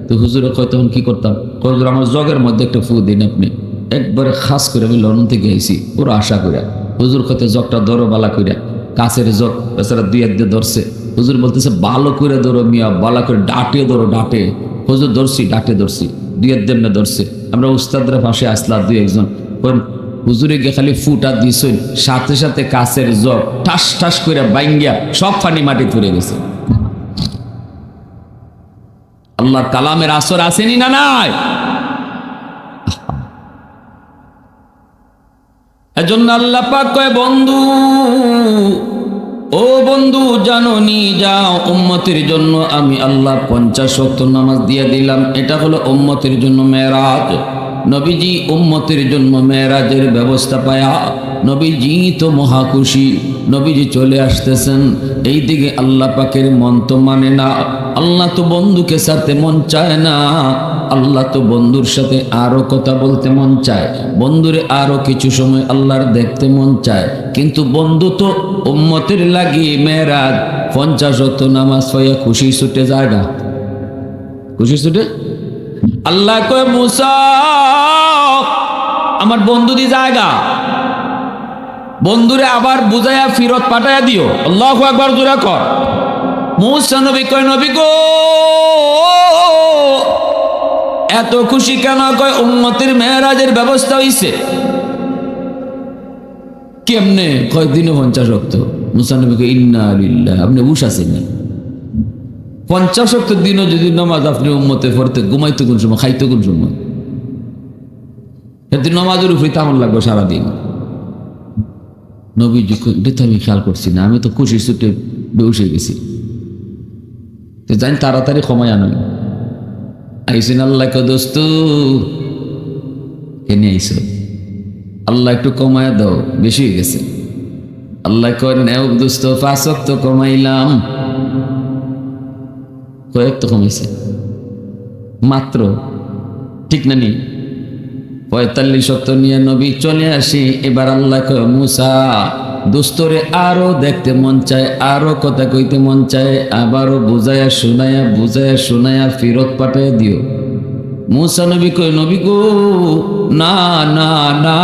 [SPEAKER 1] তো হুজুরে কয় তখন কি করতাম? হুজুর আমার জগের মধ্যে একটা ফু দিন আপনি। একবারে খাস করে আমি লন্ডন থেকে আইসি পুরো আশা করিয়া। হুজুর কত জগটা ধরো বালা করিয়া, কাছের জগ বেচারা দুই এক দিয়ে ধরছে। হুজুর বলতেছে ভালো করে ধরো মিয়া, বালা করে ডাটে ধরো, ডাটে। হুজুর ধরছি, ডাটে ধরছি, দুই এক দেমনে ধরছে। আমরা উস্তাদরা পাশে আসলাম দুই একজন। হুজুরে গিয়ে খালি ফুটা দিয়েছেন, সাথে সাথে কাছের জগ ঠাস ঠাস করে বাইঙ্গিয়া সব পানি মাটি পড়ে গেছে। আল্লাহর কালামের আসর আসেনি না নাই? এজন্য আল্লাহ পাক কয়, বন্ধু ও বন্ধু জানো নি, যাও উম্মতের জন্য আমি আল্লাহ 50 ওয়াক্ত নামাজ দিয়ে দিলাম। এটা হলো উম্মতের জন্য মেরাজ। নবীজি উম্মতের জন্য মেরাজের ব্যবস্থা পায়া নবীজি তো মহা খুশি। নবীজি চলে আসতেছেন এই দিকে, আল্লাহ পাকের মন তো মানে না। আল্লাহ তো বন্ধুকে সাথে মন চায় না, আল্লাহ তো বন্ধুর সাথে আরো কথা বলতে মন চায়, বন্ধুরে আরো কিছু সময় আল্লাহর দেখতে মন চায়। কিন্তু বন্ধু তো উম্মতের লাগি মেরাজ 50 ওয়াক্ত নামাজ পড়ে খুশি ছুটে যায় না, খুশি ছুটে। আল্লাহ কয়, মুসা আমার বন্ধু দি জায়গা, বন্ধুরে আবার বুঝাইয়া ফিরত পাঠাইয়া দিও। আল্লাহু আকবার জোরে কর। মুসা নবী কয়, নবী গো এত খুশি কেন? কয় উম্মতের মেরাজের ব্যবস্থা হইছে। কেমনে? কয় দিনে 50 ওয়াক্ত। মুসা নবী কয়, ইন্না লিল্লাহ। আপনি বুঝ আছেন না? 50 ওয়াক্ত দিনও যদি নামাজ আপনি উম্মতে পড়তে, ঘুমাইতো কোন সময়, খাইতো কোন সময়? এতে নামাজের উপরে তেমন লাগবে সারাদিন। নবীজি এটা তো আমি খেয়াল করছি না, আমি তো খুশি ছুটে বসে গেছি। তো জানি তাড়াতাড়ি ক্ষমায় আনুন। আইসেন আল্লাহ কে, দোস্ত কেনে আইসো? আল্লাহ একটু কমায় দাও, বেশি হয়ে গেছে। আল্লাহ কয়, নেও দোস্ত 5 ওয়াক্ত কমাইলাম। কয়েক তো কমেছে মাত্র, ঠিক না? নি 45 ওয়াক্ত নিয়ে নবী চলে আসি। এবার আল্লাহ কয়, মুসা দোস্তরে আরো দেখতে মন চায়, আরো কথা কইতে মন চায়, আবারও বুঝায়া শোনায়া ফিরত পাঠিয়ে দিও। মুসা নবী কয়, নবী গো না না না,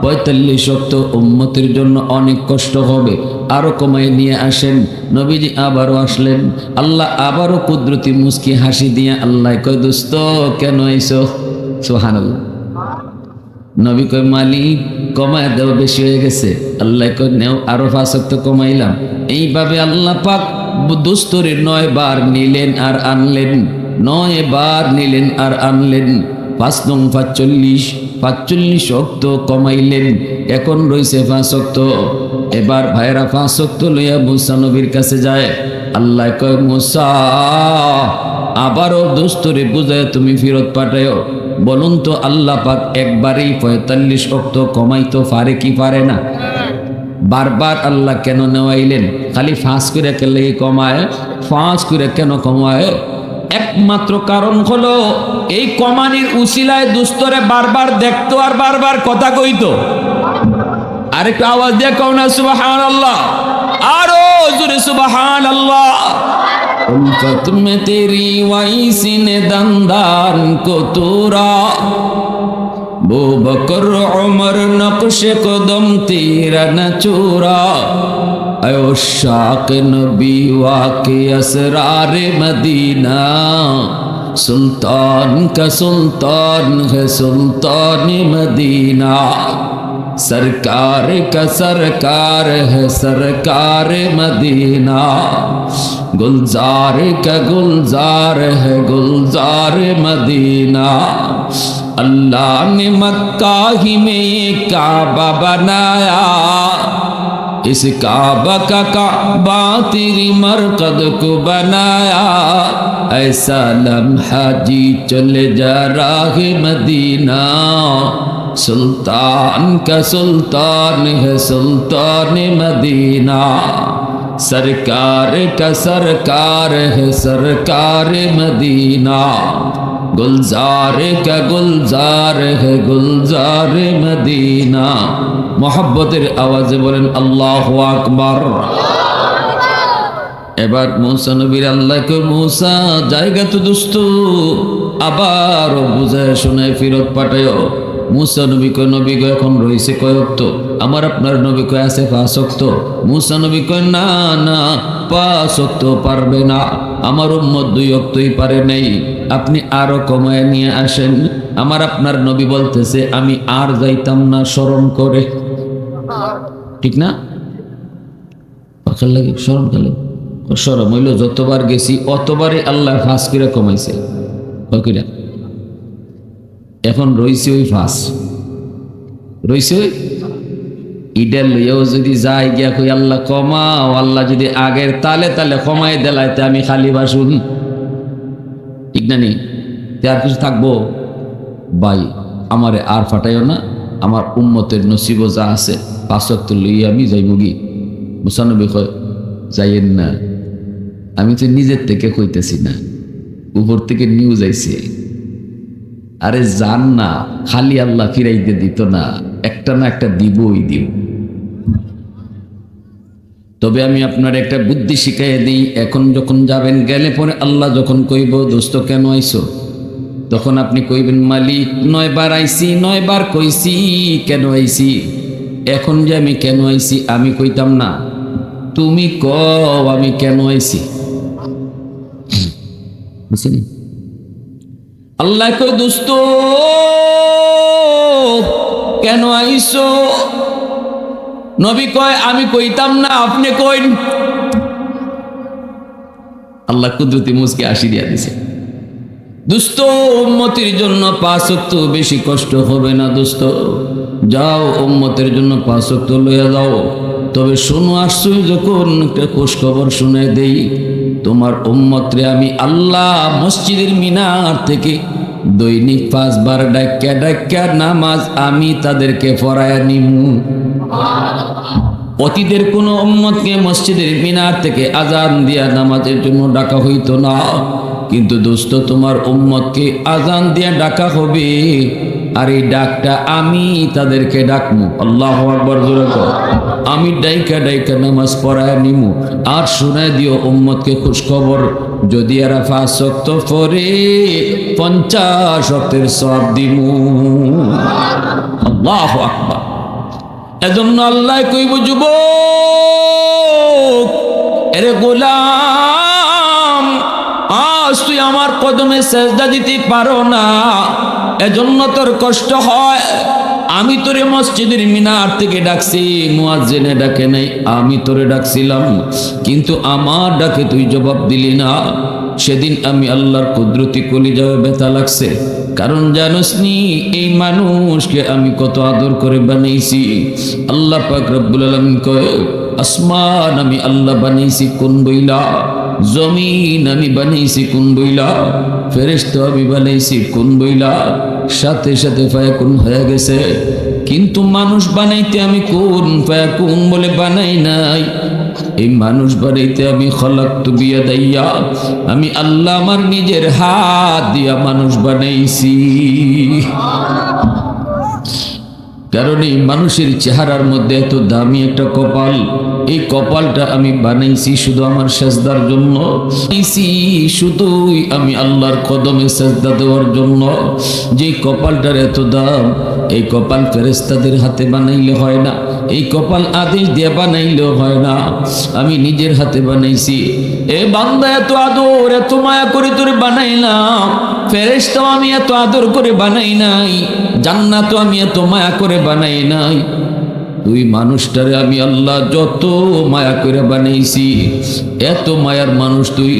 [SPEAKER 1] 45 ওয়াক্ত উম্মতের জন্য অনেক কষ্ট হবে, আরো কমাই নিয়ে আসেন। নবীজি আবারও আসলেন। আল্লাহ আবারও কুদরতি মুস্কি হাসি দিয়ে আল্লাহ কয়, দোস্ত কেন আইছো? সুবহানাল্লাহ। নবী কয়, মালিক কমায় দাও, বেশি হয়ে গেছে। আল্লাহ কয়, নেও আরো 5 ওয়াক্ত কমাইলাম। এইভাবে আল্লাহ পাক দোস্তরে 9 বার নিলেন আর আনলেন, 9 বার নিলেন আর আনলেন। 5 নং 45 ওয়াক্ত কমাইলেন। এখন রয়েছে 5 ওয়াক্ত। এবার ভাইরা 5 ওয়াক্ত লইয়া মুসা নবীর কাছে যায়। আল্লাহ কয়, মুসা আবারও দোস্তরে বুঝায় তুমি ফিরত পাঠাও। বলুন তো আল্লাহ পাক একবারেই 45 ওয়াক্ত কমাইতে পারে কি পারে না? বারবার আল্লাহ কেন নেওয়াইলেন? খালি 5 করে কেন কমায়? 5 করে কেন কমায়? একমাত্র কারণ হলো এই কমানির উসিলায় দুস্তরে বারবার দেখতো আর বারবার কথা কইতো। আরেকটু আওয়াজ দিয়ে কও না সুবহানাল্লাহ, আরো জোরে সুবহানাল্লাহ। उल्फत में तेरी वाई सीने दंदान को तोरा, बो बकर उमर नक्श कदम तेरा न चोरा, अयो शाक नबी वाके असरार मदीना, सुल्तान का सुल्तान है सुल्तान मदीना। सरकार का सरकार है सरकार मदीना, गुलजार का गुलजार है गुलजार मदीना। अल्लाह ने मक्का ही में ये काबा बनाया, इस काबा का काबा तेरी मरकद को बनाया। ऐसा लम्हा जी चले जा राह मदीना, सुल्तान का सुल्तान है सुल्तान मदीना। सरकार का सरकार है सरकार मदीना, गुलजार का गुलजार है गुलजार मदीना। मोहब्बतेर आवाजे बोलेन अल्लाहु আকবার। এবার মুসা নবীর আল্লাহকে মুসা জায়গা তো দোস্ত আবার বুঝায় শোনায় ফেরত পাঠায়। মুসা নবী কয় নবী গো এখন রয়েছে কয়ক্ত? আমার আপনার নবী কয় আছে 5 ওয়াক্ত। মুসা নবী কয় না না 5 ওয়াক্ত পারবে না, আমার উম্মত 2 ওয়াক্তই পারে নাই, আপনি আরো কমায় নিয়ে আসেন। আমার আপনার নবী বলতেছে আমি আর যাইতাম না শরম করে, ঠিক না? পাখার লাগে শরম কালে শরম হইল, যতবার গেছি অতবারে আল্লাহ 5 করে কমাইছে। কয়টা এখন রইছে ওই 5 রইছে ইডেল লইয়াও যদি যাই গিয়া কই আল্লাহ কমাও, আল্লাহ যদি আগের তালে তালে কমাই দেলাইতে আমি খালি বাসুন, ঠিক না নি? আর কিছু থাকবো ভাই আমারে আর ফাটাইও না, আমার উম্মতের নসিব যা আছে 5 ওয়াক্ত লইয়া আমি যাইবগি। মুসানবী কয় যাইয়েন না, আমি তো নিজের থেকে কইতেছি না, উপর থেকে নিউজ আইছে। আরে জান না, খালি আল্লাহ ফিরাইতে দিত না, একটা না একটা দিবই দিব। তবে আমি আপনার একটা বুদ্ধি শিখাই দিই, এখন যখন যাবেন গেলে পরে আল্লাহ যখন কইব দোস্ত কেন আইছো, তখন আপনি কইবেন মালিক 9 বার আইছি 9 বার কইছি কেন আইছি, এখন যে আমি কেন আইছি আমি কইতাম না, তুমি কও আমি কেন আইছি। বুঝছেন? আল্লাহ কই দোস্ত কেন আইছো? নবী কয় আমি কইতাম না, আপনি কইন। আল্লাহ কুদরতি মুসকে হাসি দিয়া দিছে। দোস্ত উম্মতের জন্য 5 ওয়াক্ত বেশি কষ্ট হবে না দোস্ত, যাও উম্মতের জন্য 5 ওয়াক্ত লইয়া যাও। তবে শোনো আসছো যখন একটা খোঁজ খবর শুনে দেই, তোমার উম্মতরে আমি আল্লাহ মসজিদের মিনার থেকে দৈনিক 5 বার ডাক্কা ডাক্কা নামাজ আমি তাদেরকে পড়ায়া নিমু। অতীতের কোন উম্মতকে মসজিদের মিনার থেকে আজান দিয়া নামাজের জন্য ডাকা হইতো না, কিন্তু দোস্ত তোমার উম্মতকে আজান দিয়া ডাকা হবে, আর এই ডাকটা আমি তাদেরকে ডাকমু। আল্লাহু আকবার জোরে কর। আমি ডাইকা ডাইকা নামাজ পড়ায় নিমু। আর শোনায় দিও উম্মতকে খুশ খবর, যদি এরা 5 ওয়াক্ত পড়ে 50 ওয়াক্তের সওয়াব দিমু। আল্লাহু আকবার। এজন্য আল্লাহ কইব যুবক এরে গোলাম, আজ তুই আমার কদমে সেজদা দিতে পারো না, এজন্য তোর কষ্ট হয়। আমি তোরে মসজিদের মিনার থেকে ডাকছি, মুয়াজ্জিনে ডাকে নাই, আমি তোরে ডাকছিলাম, কিন্তু আমার ডাকে তুই জবাব দিলি না। সেদিন আমি আল্লাহর কুদরতি কলিজায় ব্যথা লাগছে, কারণ জানোস নি এই মানুষকে আমি কত আদর করে বানাইছি। আল্লাহ পাক রব্বুল আলামিন কয় আসমান আমি আল্লাহ বানাইছি কোন বইলা, জমিন আমি বানাইছি কোন বইলা, ফেরেশতা আমি বানাইছি কোন বইলা, সাথে সাথে ফায়াকুন হয়ে গেছে। কিন্তু মানুষ বানাইতে আমি কোন ফায়াকুন বলে বানাই নাই। এই মানুষ বানাইতে আমি খলাকতু বিয়াদাইয়া, আমি আল্লাহ আমার নিজের হাত দিয়া মানুষ বানাইছি। কারণ এই মানুষের চেহারার মধ্যে এত দামি একটা কপাল, এই কপালটা আমি বানাইছি শুধু আমার সেজদার জন্য, শুধুই আমি আল্লাহর কদমে সেজদা দেওয়ার জন্য। যে কপালটার এত দাম, এই কপাল ফেরেশতাদের হাতে বানাইলে হয় না, এই কপাল আদেশ দিয়ে বানাইলেও হয় না, আমি নিজের হাতে বানাইছি। এ বান্দা এত আদর এত মায়া করে তোরে বানাইলাম, ফেরেশতাও আমি এত আদর করে বানাই নাই, জান্নাতও আমি এত মায়া করে বানাই নাই। তুই মানুষটারে আমি আল্লাহ যত মায়া করে বানাইছি, এত মায়ার মানুষ তুই,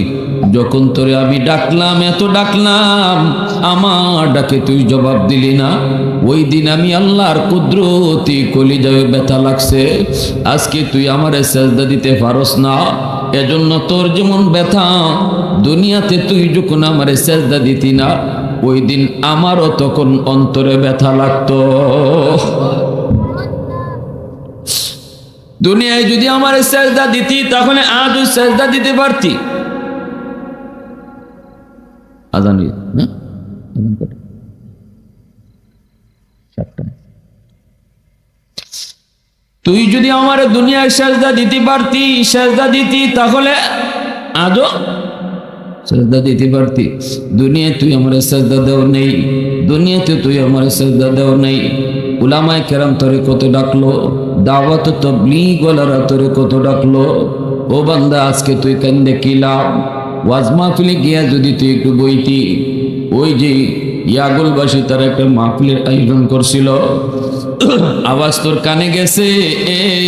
[SPEAKER 1] যখন তোরে আমি ডাকলাম, এত ডাকলাম, আমার ডাকে তুই জবাব দিলি না। ওই দিন আমি আল্লাহর কুদরতি কলিজায় ব্যথা লাগছে। আজকে তুই আমারে সেজদা দিতে পারস না, এজন্য তোর যেমন ব্যথা, দুনিয়াতে তুই যখন আমারে সেজদা দিতি না, ওই দিন আমারও তখন অন্তরে ব্যথা লাগতো। দুনিয়ায় যদি আমার সেজদা দিতি, তাহলে আজও সেজদা দিতে পারতি। আজান না, তুই যদি আমার দুনিয়ায় সেজদা দিতে পারতি, সেজদা দিতি, তাহলে আজও সেজদা দিতে পারতি। দুনিয়ায় তুই আমার সেজদা দেও নেই, দুনিয়াতে তুই আমার সেজদা দেও নেই। উলামায়ে কেরাম তোরে কত ডাকলো, দাওয়াত তাবলীগ ওয়ালারা তোরে কত ডাকলো। ও বান্দা, আজকে তুই কান্দে কি লাভ? ওয়াজ মাহফিলে গিয়া যদি তুই একটু বইতি, ওই যে ইয়াগুলবাসী তারা একটা মাহফিলের আয়োজন করছিল, আওয়াজ তোর কানে গেছে,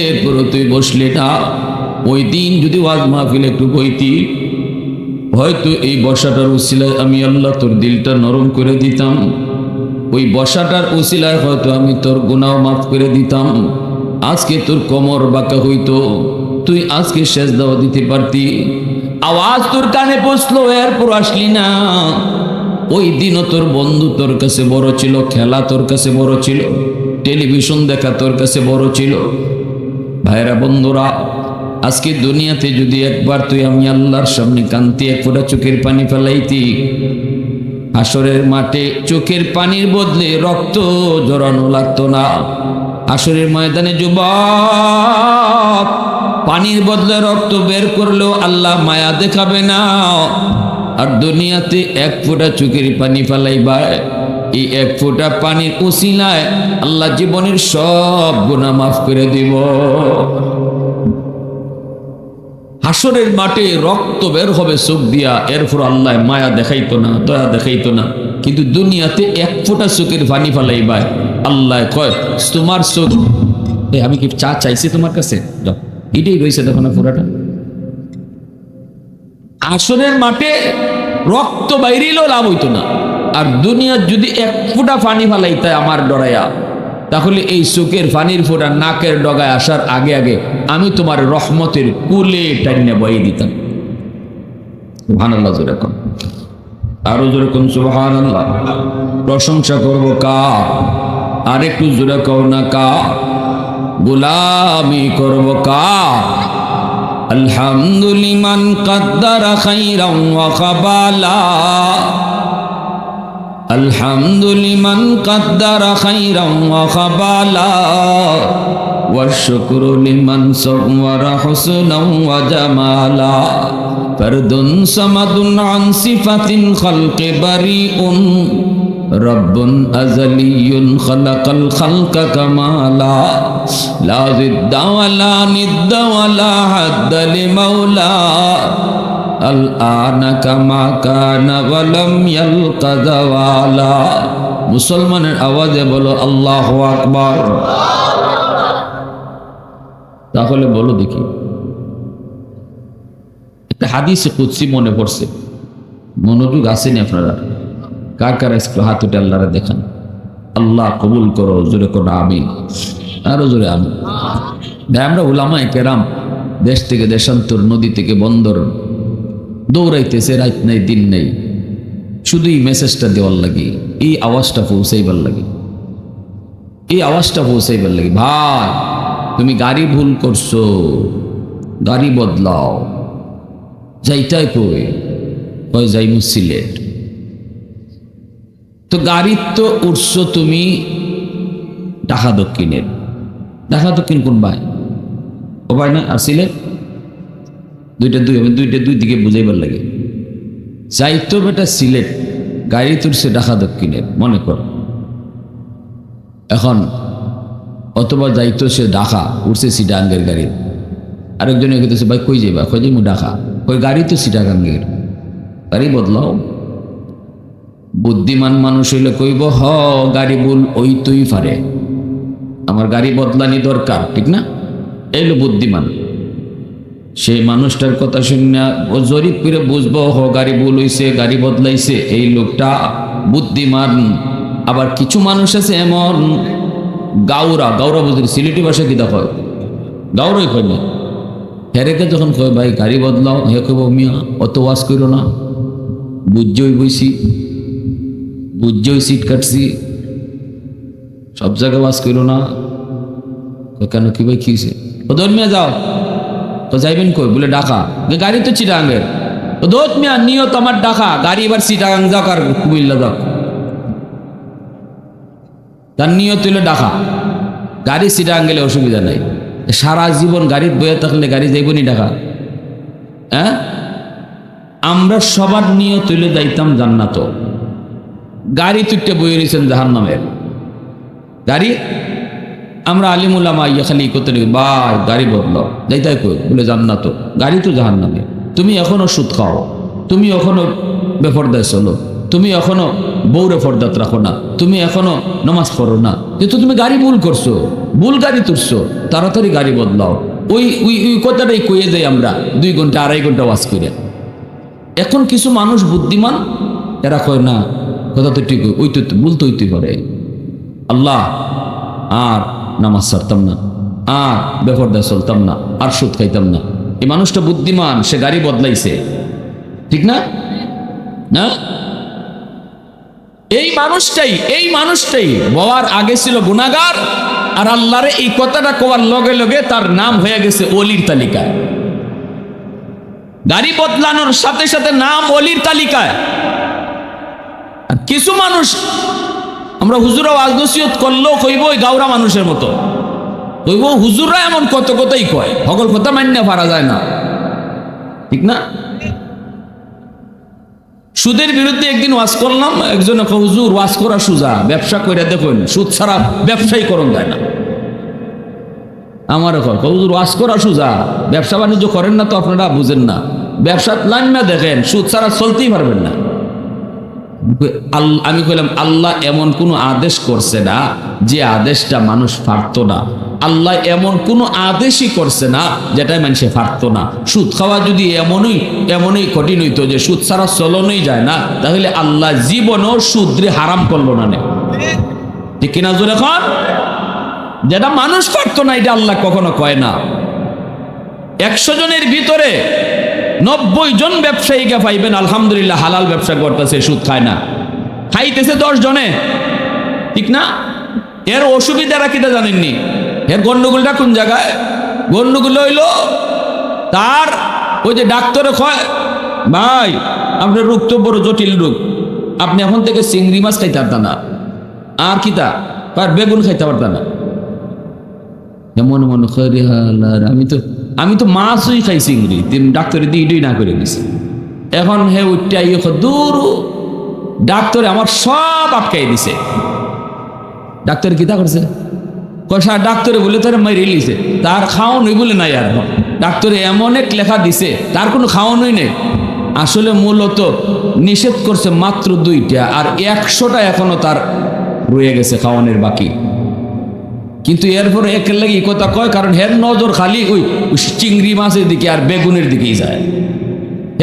[SPEAKER 1] এরপর তুই বসলি না। ওই দিন যদি ওয়াজ মাহফিলে একটু বইতি, হয়তো এই বসাটার উসিলায় আমি আল্লাহ তোর দিলটা নরম করে দিতাম। ওই বসাটার উসিলায় হয়তো আমি তোর গুনাহ মাফ করে দিতাম। আজকে তোর কোমর বাঁকা হইতো, তুই আজকে সেজদাও দিতে পারতি। আওয়াজ তোর কানে পৌঁছলো, এরপর আসলি না। ওই দিনও তোর বন্ধু তোর কাছে বড় ছিল, খেলা তোর কাছে বড় ছিল, টেলিভিশন দেখা তোর কাছে বড় ছিল। ভাইরা বন্ধুরা, আজকে দুনিয়াতে যদি একবার তুই আমি আল্লাহর সামনে কান্তি এক ফোঁটা চোখের পানি ফেলাইতি, হাসরের মাঠে চোখের পানির বদলে রক্ত জড়ানো লাগতো না। হাসরের ময়দানে যুবক পানির বদলে রক্ত বের করলেও আল্লাহ মায়া দেখাবে না। আর দুনিয়াতে এক ফোঁটা চোখের পানি ফেলাইবা, এই এক ফোঁটা পানির উসিলায় আল্লাহ জীবনের সব গুনাহ মাফ করে দিব। হাসরের মাঠে রক্ত বের হবে চোখ দিয়া, এরপর আল্লাহ মায়া দেখাইতো না, দয়া দেখাইতো না। কিন্তু দুনিয়াতে এক ফোঁটা চোখের পানি ফেলাইবা, আল্লাহ কয় তোমার চোখ, আমি কি চা চাইছি তোমার কাছে, এটাই রয়েছে, দেখো না পুরাটা। হাসরের মাঠে রক্ত বাইরেও লাভ হইতো না। আর দুনিয়ার যদি এক ফোঁটা পানি ফেলাইতে আমার ডরাইয়া, তাহলে এই চোখের পানির ফোঁটা নাকের ডগায় আসার আগে আগে আমি তোমার রহমতের কুলে টাইনে বয়ে দিতাম। সুবহানাল্লাহ, জোরে কোন, আরো জোরে কোন সুবহানাল্লাহ। প্রশংসা করবো কার? আর একটু জোরে কও না কার? গোলামি করবো কার? আলহামদুলিমান কাদ্দারা খাইরাম ওয়া কাবালা, আলহামদুলিমান কাদ্দারা খাইরাম ওয়া কাবালা, ওয়া শুকরু লিমান সাওয়ারা হুসনান ওয়া জামালা, ফারদুন সামাদুন আন সিফাতিল খালকি বারিউন, রব্বুন আযালিয়ুন খালাকাল খালকা কামালা, লা জিদ্দা ওয়ালা নিদ্দা ওয়ালা হাদ্দা লিমাওলা, আল আনা কামা কানা ওয়ালাম ইয়ালকা যাওয়ালা। মুসলমানের আওয়াজে বলো আল্লাহু আকবার। তাহলে বলো দেখি, একটা হাদিসে কুদসি মনে পড়ছে, মনোযোগ আসেনি আপনারা? কার কার হাত উঠে আল্লাহরে দেখান। আল্লাহ কবুল করো, জোরে করো আমিন, আরো জোরে আমিন। আমরা উলামায়ে কেরাম দেশ থেকে দেশান্তর, নদী থেকে বন্দর দৌড়াইতেছে, রাত নাই দিন নেই, শুধু এই মেসেজটা দেওয়ার লাগে, এই আওয়াজটা পৌঁছাইবার লাগে, এই আওয়াজটা পৌঁছাইবার লাগে। ভাই, তুমি গাড়ি ভুল করছো, গাড়ি বদলাও। যাইটাই কই যাইমু সিলেট, তো গাড়ির তো উঠছো তুমি ঢাকা দক্ষিণের। ঢাকা দক্ষিণ কোন ভাই? ও ভাই না, আর সিলেট দুইটা দুই দিকে বুঝাইবার লাগে। যাইতো বেটা সিলেট, গাড়ি তুলছে ঢাকা দক্ষিণের, মনে কর। এখন অথবা যাইতো সে ঢাকা, উঠছে সিটাঙ্গের গাড়ি। আরেকজনে কইতেছে ভাই কই যাইবা? কই যাইমু ঢাকা। কই গাড়ি তো সিটাঙ্গের, গাড়ি বদলাও। বুদ্ধিমান মানুষ হইলে কইব হ গাড়ি ভুল ওই তুই পারে, আমার গাড়ি বদলানি দরকার, ঠিক না? এই হলো বুদ্ধিমান। সেই মানুষটার কথা শুনে ও জরিপ করে বুঝবো গাড়ি ভুল হইছে, গাড়ি বদলাইছে, এই লোকটা বুদ্ধিমান। আবার কিছু মানুষ আছে এমন গাউরা বুঝলি, সিলেটি ভাষা কি দেখো গাউরাই কয় না, হেরেকে যখন কয় ভাই গাড়ি বদলাও, হে কব মিয়া অত ওয়াজ করো না, বুঝজই সিট কাটছি, সব জায়গায় ওয়াজ করো না। কেন কি ভাই খেয়েছে? ও ধর্মিয়া যাও, তো যাইবেন কই? বলে ঢাকা। গাড়ি তো চিটাগাঙ্গের। ও দোত মিয়া নিয়ত আমার ঢাকা, গাড়ি এবার চিটাগাং যাক আর কুমিল্লা যাক, তার নিয়ত হইল ঢাকা, গাড়ি চিটাগাং গেলে অসুবিধা নাই। সারা জীবন গাড়ির বয়ে থাকলে গাড়ি যাইবনি ঢাকা? হ্যাঁ, আমরা সবার নিয়ত হইলে যাইতাম জান্নাত, গাড়ি তুইটা বয়ে রয়েছেন জাহান্নামের গাড়ি। আমরা আলিমুল্লামা ইয়া খালি করতে ভাই গাড়ি বদলাও, যাইতাই কই? বলে জান্নাত, গাড়ি তো জাহান্নামে। তুমি এখনো সুদ খাও, তুমি এখনো বেপরদায় চলো, তুমি এখনো বউরে ফরদাত রাখো না, তুমি এখনো নামাজ পড়ো না, কিন্তু তুমি গাড়ি ভুল করছো, ভুল গাড়ি তুলছো, তাড়াতাড়ি গাড়ি বদলাও। ওই ওই ওই কথাটাই কইয়ে দেয় আমরা 2 ঘন্টা 2.5 ঘন্টা ওয়াজ করে। এখন কিছু মানুষ বুদ্ধিমান, এরা কয় না কথা তো ঠিক, ওই তো ভুল তো হইতে পারে, আল্লাহ আর নামাজ ছাড়তাম না, আর বেপরদায় চলতাম না, আর সুদ খাইতাম না। এই মানুষটা বুদ্ধিমান, সে গাড়ি বদলাইছে, ঠিক না? না, এই মানুষটাই বাবার আগে ছিল গুনাহগার, আর আল্লাহরে এই কথাটা কোয়ার লগে লগে তার নাম হয়ে গেছে ওলির তালিকায়। গাড়ি বদলানোর সাথে সাথে নাম ওলির তালিকায়। আর কিছু মানুষ আমরা হুজুরা ওয়াজ নসিহত করলেও কইব ওই গাওরা মানুষের মতো, কইব হুজুররা এমন কত কথাই কয়, সকল কথা মান্য পারা যায় না, ঠিক না? সুদের বিরুদ্ধে একদিন ওয়াজ করলাম, একজন হুজুর ওয়াজ করা সুজা, ব্যবসা করে দেখুন, সুদ ছাড়া ব্যবসায়ী করণ যায় না। আমার হুজুর ওয়াজ করা সুজা, ব্যবসা বাণিজ্য করেন না তো আপনারা বুঝেন না, ব্যবসা লাইন না দেখেন, সুদ ছাড়া চলতেই পারবেন না। আমি কইলাম আল্লাহ এমন কোনো আদেশ করছে না যে আদেশটা মানুষ পারত না, আল্লাহ এমন কোনো আদেশই করছে না যেটা মানুষে পারত না। সুদ খাওয়া যদি এমনই কঠিন হইতো যে সুদ ছাড়া চলনই যায় না, তাহলে আল্লাহ জীবনও সুদরে হারাম করলো না, ঠিক কিনা জোরে এখন? যেটা মানুষ পারত না এটা আল্লাহ কখনো কয় না। 100 জনের ভিতরে 90 জন ব্যবসায়ীকে পাইবেন আলহামদুলিল্লাহ হালাল ব্যবসা করতেছে, সুদ খায় না, খাইতেছে 10 জনে, ঠিক না? এর অসুবিধাটা কিটা জানেননি? এর গন্ডগোলটা কোন জায়গায়? গন্ডগোল হইল তার ওই যে ডাক্তারে কয় ভাই আপনার রোগ তো বড় জটিল রোগ, আপনি এখন থেকে চিংড়ি মাছ খাইতে পারতেন না, আর কিতা বেগুন খাইতে পারতেন না। মনে মনে আমি তো মাছই খাই, চিংড়ি ডাক্তারে দিয়ে না করে দিছি। এখন হে উঠটাই দূর ডাক্তারে আমার সব আটকাই দিছে। ডাক্তার কিতা করছে? কষা ডাক্তারে বলে তার মাইরে লিছে, তার খাওয়ানোই বলে নাই। আর ডাক্তারে এমন এক লেখা দিছে তার কোনো খাওয়ানোই নেই। আসলে মূলত নিষেধ করছে মাত্র 2টা, আর 100টা এখনো তার রয়ে গেছে খাওয়ানোর বাকি। কিন্তু এরপরে একের লাগে এই কথা কয়, কারণ হের নজর খালি ওই চিংড়ি মাছের দিকে আর বেগুনের দিকেই যায়।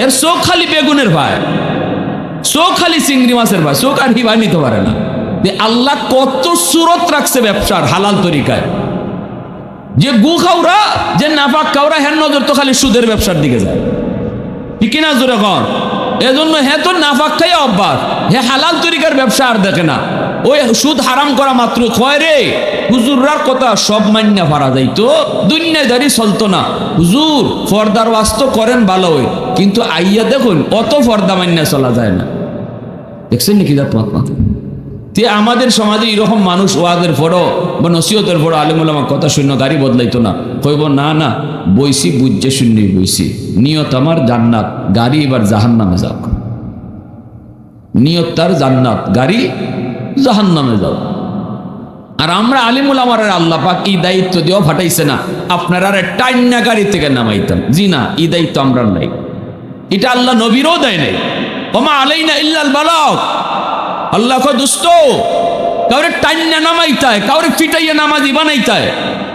[SPEAKER 1] এর চোখ খালি বেগুনের ভাই, চোখ খালি চিংড়ি মাছের ভাই, চোখ আর হিবা নিতে পারে না। আল্লাহ কত সুরত রাখছে ব্যবসার হালাল তরিকায়। যে গু খাওরা, যে নাফাক খাওরা, হের নজর তো খালি সুদের ব্যবসার দিকে যায়, ঠিক না জোরে কর? এজন্য হে তো নাফাক খাই অভ্যাস, হে হালাল তরিকার ব্যবসা আর দেখে না। ওই সুদ হারাম করা মাত্র কয় রে হুজুররার কথা সব মান্যা পারা যাইতো, দুনিয়াদারি চলতো না। হুজুর ফর্দার ওয়াস্ত করেন ভালো হই, কিন্তু আইয়া দেখুন অত ফর্দা মান্যা চলা যায় না। দেখছেন নাকি তে আমাদের সমাজে এরকম মানুষ ওয়াজের পড়ো বা নসিহতের পড়ো আলিমুলামা কথা শূন্য গাড়ি বদলাইতো না, কইব না না বইছি বুঝছে শূন্যই বইছি, নিয়ত আমার জান্নাত, গাড়ি এবার জাহান্নামে যাও। নিয়ত তার জান্নাত, গাড়ি জাহান্নামে যাও। আর আমরা আলিমুলামার আল্লাহ পাক এই দায়িত্ব দিয়েও ফাটাইছে না আপনারা টাইনা গাড়ি থেকে নামাইতাম, জি না, এই দায়িত্ব আমরা নাই, এটা আল্লাহ নবীরও দেয় নাই। ওমা আলাইনা ইল্লাল বালাগ। আল্লাহ কয় দোস্ত কাউরে টাইনা নামাইতায়, কাউরে ফিটাইয়া নামাজি বানাইতায়,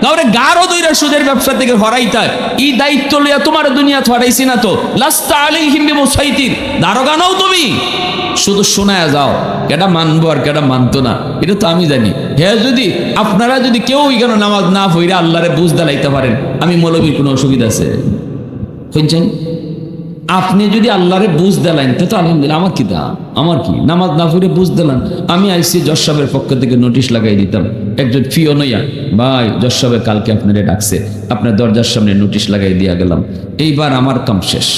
[SPEAKER 1] কাউরে গারো দইরা সুদের ব্যবসা থেকে হরাইতায়। এই দায়িত্ব লইয়া তোমার দুনিয়া ছড়াইছি না তো। লাস্তা আলাইহিম বিমুসাইতির, দারোগা নও তুমি, শুধু শোনায়া যাও। কেডা মানবো আর কেডা মানতো না এটা তো আমি জানি। হ্যাঁ, যদি আপনারা যদি কেউ কেন নামাজ না পড়ে আল্লাহরে বুঝ দালাইতে পারেন, আমি মৌলবীর কোনো অসুবিধা আছে শুনছেন? আপনি যদি আল্লাহরে বুঝ দেলাইন তো আলহামদুলিল্লাহ, আমার কি দাম, আমার কি। নামাজ না পড়ে বুঝ দিলাম, আমি আইসি জজ সাহেবের পক্ষ থেকে নোটিশ লাগাই দিতাম, একজন ফিও নইয়া, ভাই জজ সাহেব কালকে আপনারে ডাকছে, আপনার দরজার সামনে নোটিশ লাগাই দিয়া গেলাম, এইবার আমার কাম শেষ।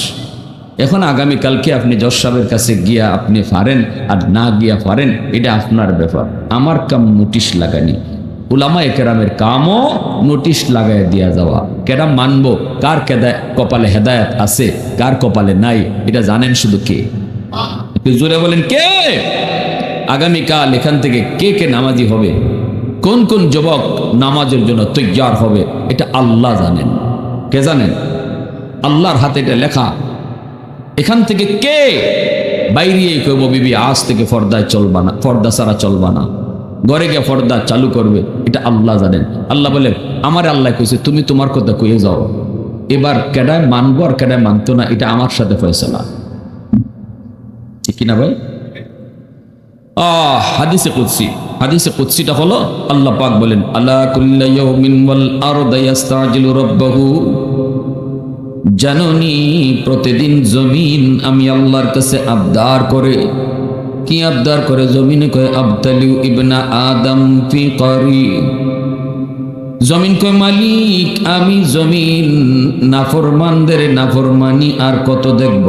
[SPEAKER 1] এখন আগামীকালকে আপনি জজ সাহেবের কাছে গিয়া আপনি পারেন আর না গিয়া পারেন, এটা আপনার ব্যাপার, আমার কাম নোটিশ লাগানি। উলামা একরামের কামও নোটিশ লাগাই দিয়া যাওয়া। কেডা মানবো, কার কপালে হেদায়েত আছে, কার কপালে নাই, এটা জানেন শুধু কে? জোরে বলেন কে? আগামীকাল এখান থেকে কে কে নামাজি হবে, কোন কোন যুবক নামাজের জন্য তৈয়ার হবে, এটা আল্লাহ জানেন। কে জানেন? আল্লাহর হাতে এটা লেখা। এখান থেকে কে বাইরে কইব বিবি আজ থেকে পর্দায় চলবা না, পর্দা ছাড়া চলবা না, ঘরে গিয়ে পর্দা চালু করবে, এটা আল্লাহ জানেন। আল্লাহ বলেন আমার আল্লাহ কইছে তুমি তোমার কথা কইয়ে যাও, এবার কেডায় মানবো আর কেডায় মানতো না এটা আমার সাথে ফয়সালা। ঠিক কিনা ভাই? হাদিসে কুদসি, হাদিসে কুদসিটা হলো আল্লাহ পাক বলেন আলা কুল্লা ইয়াউমিন ওয়াল আরদু ইস্তাজিলু রাব্বাহু, জাননি প্রতিদিন জমিন আমি আল্লাহর কাছে আবদার করে। কি আবদার করে? জমিনে কয় আবতালিউ ইবনা আদম ফি করি। জমিন কয় মালিক আমি জমিন নাফরমানদের নাফরমানি আর কত দেখব।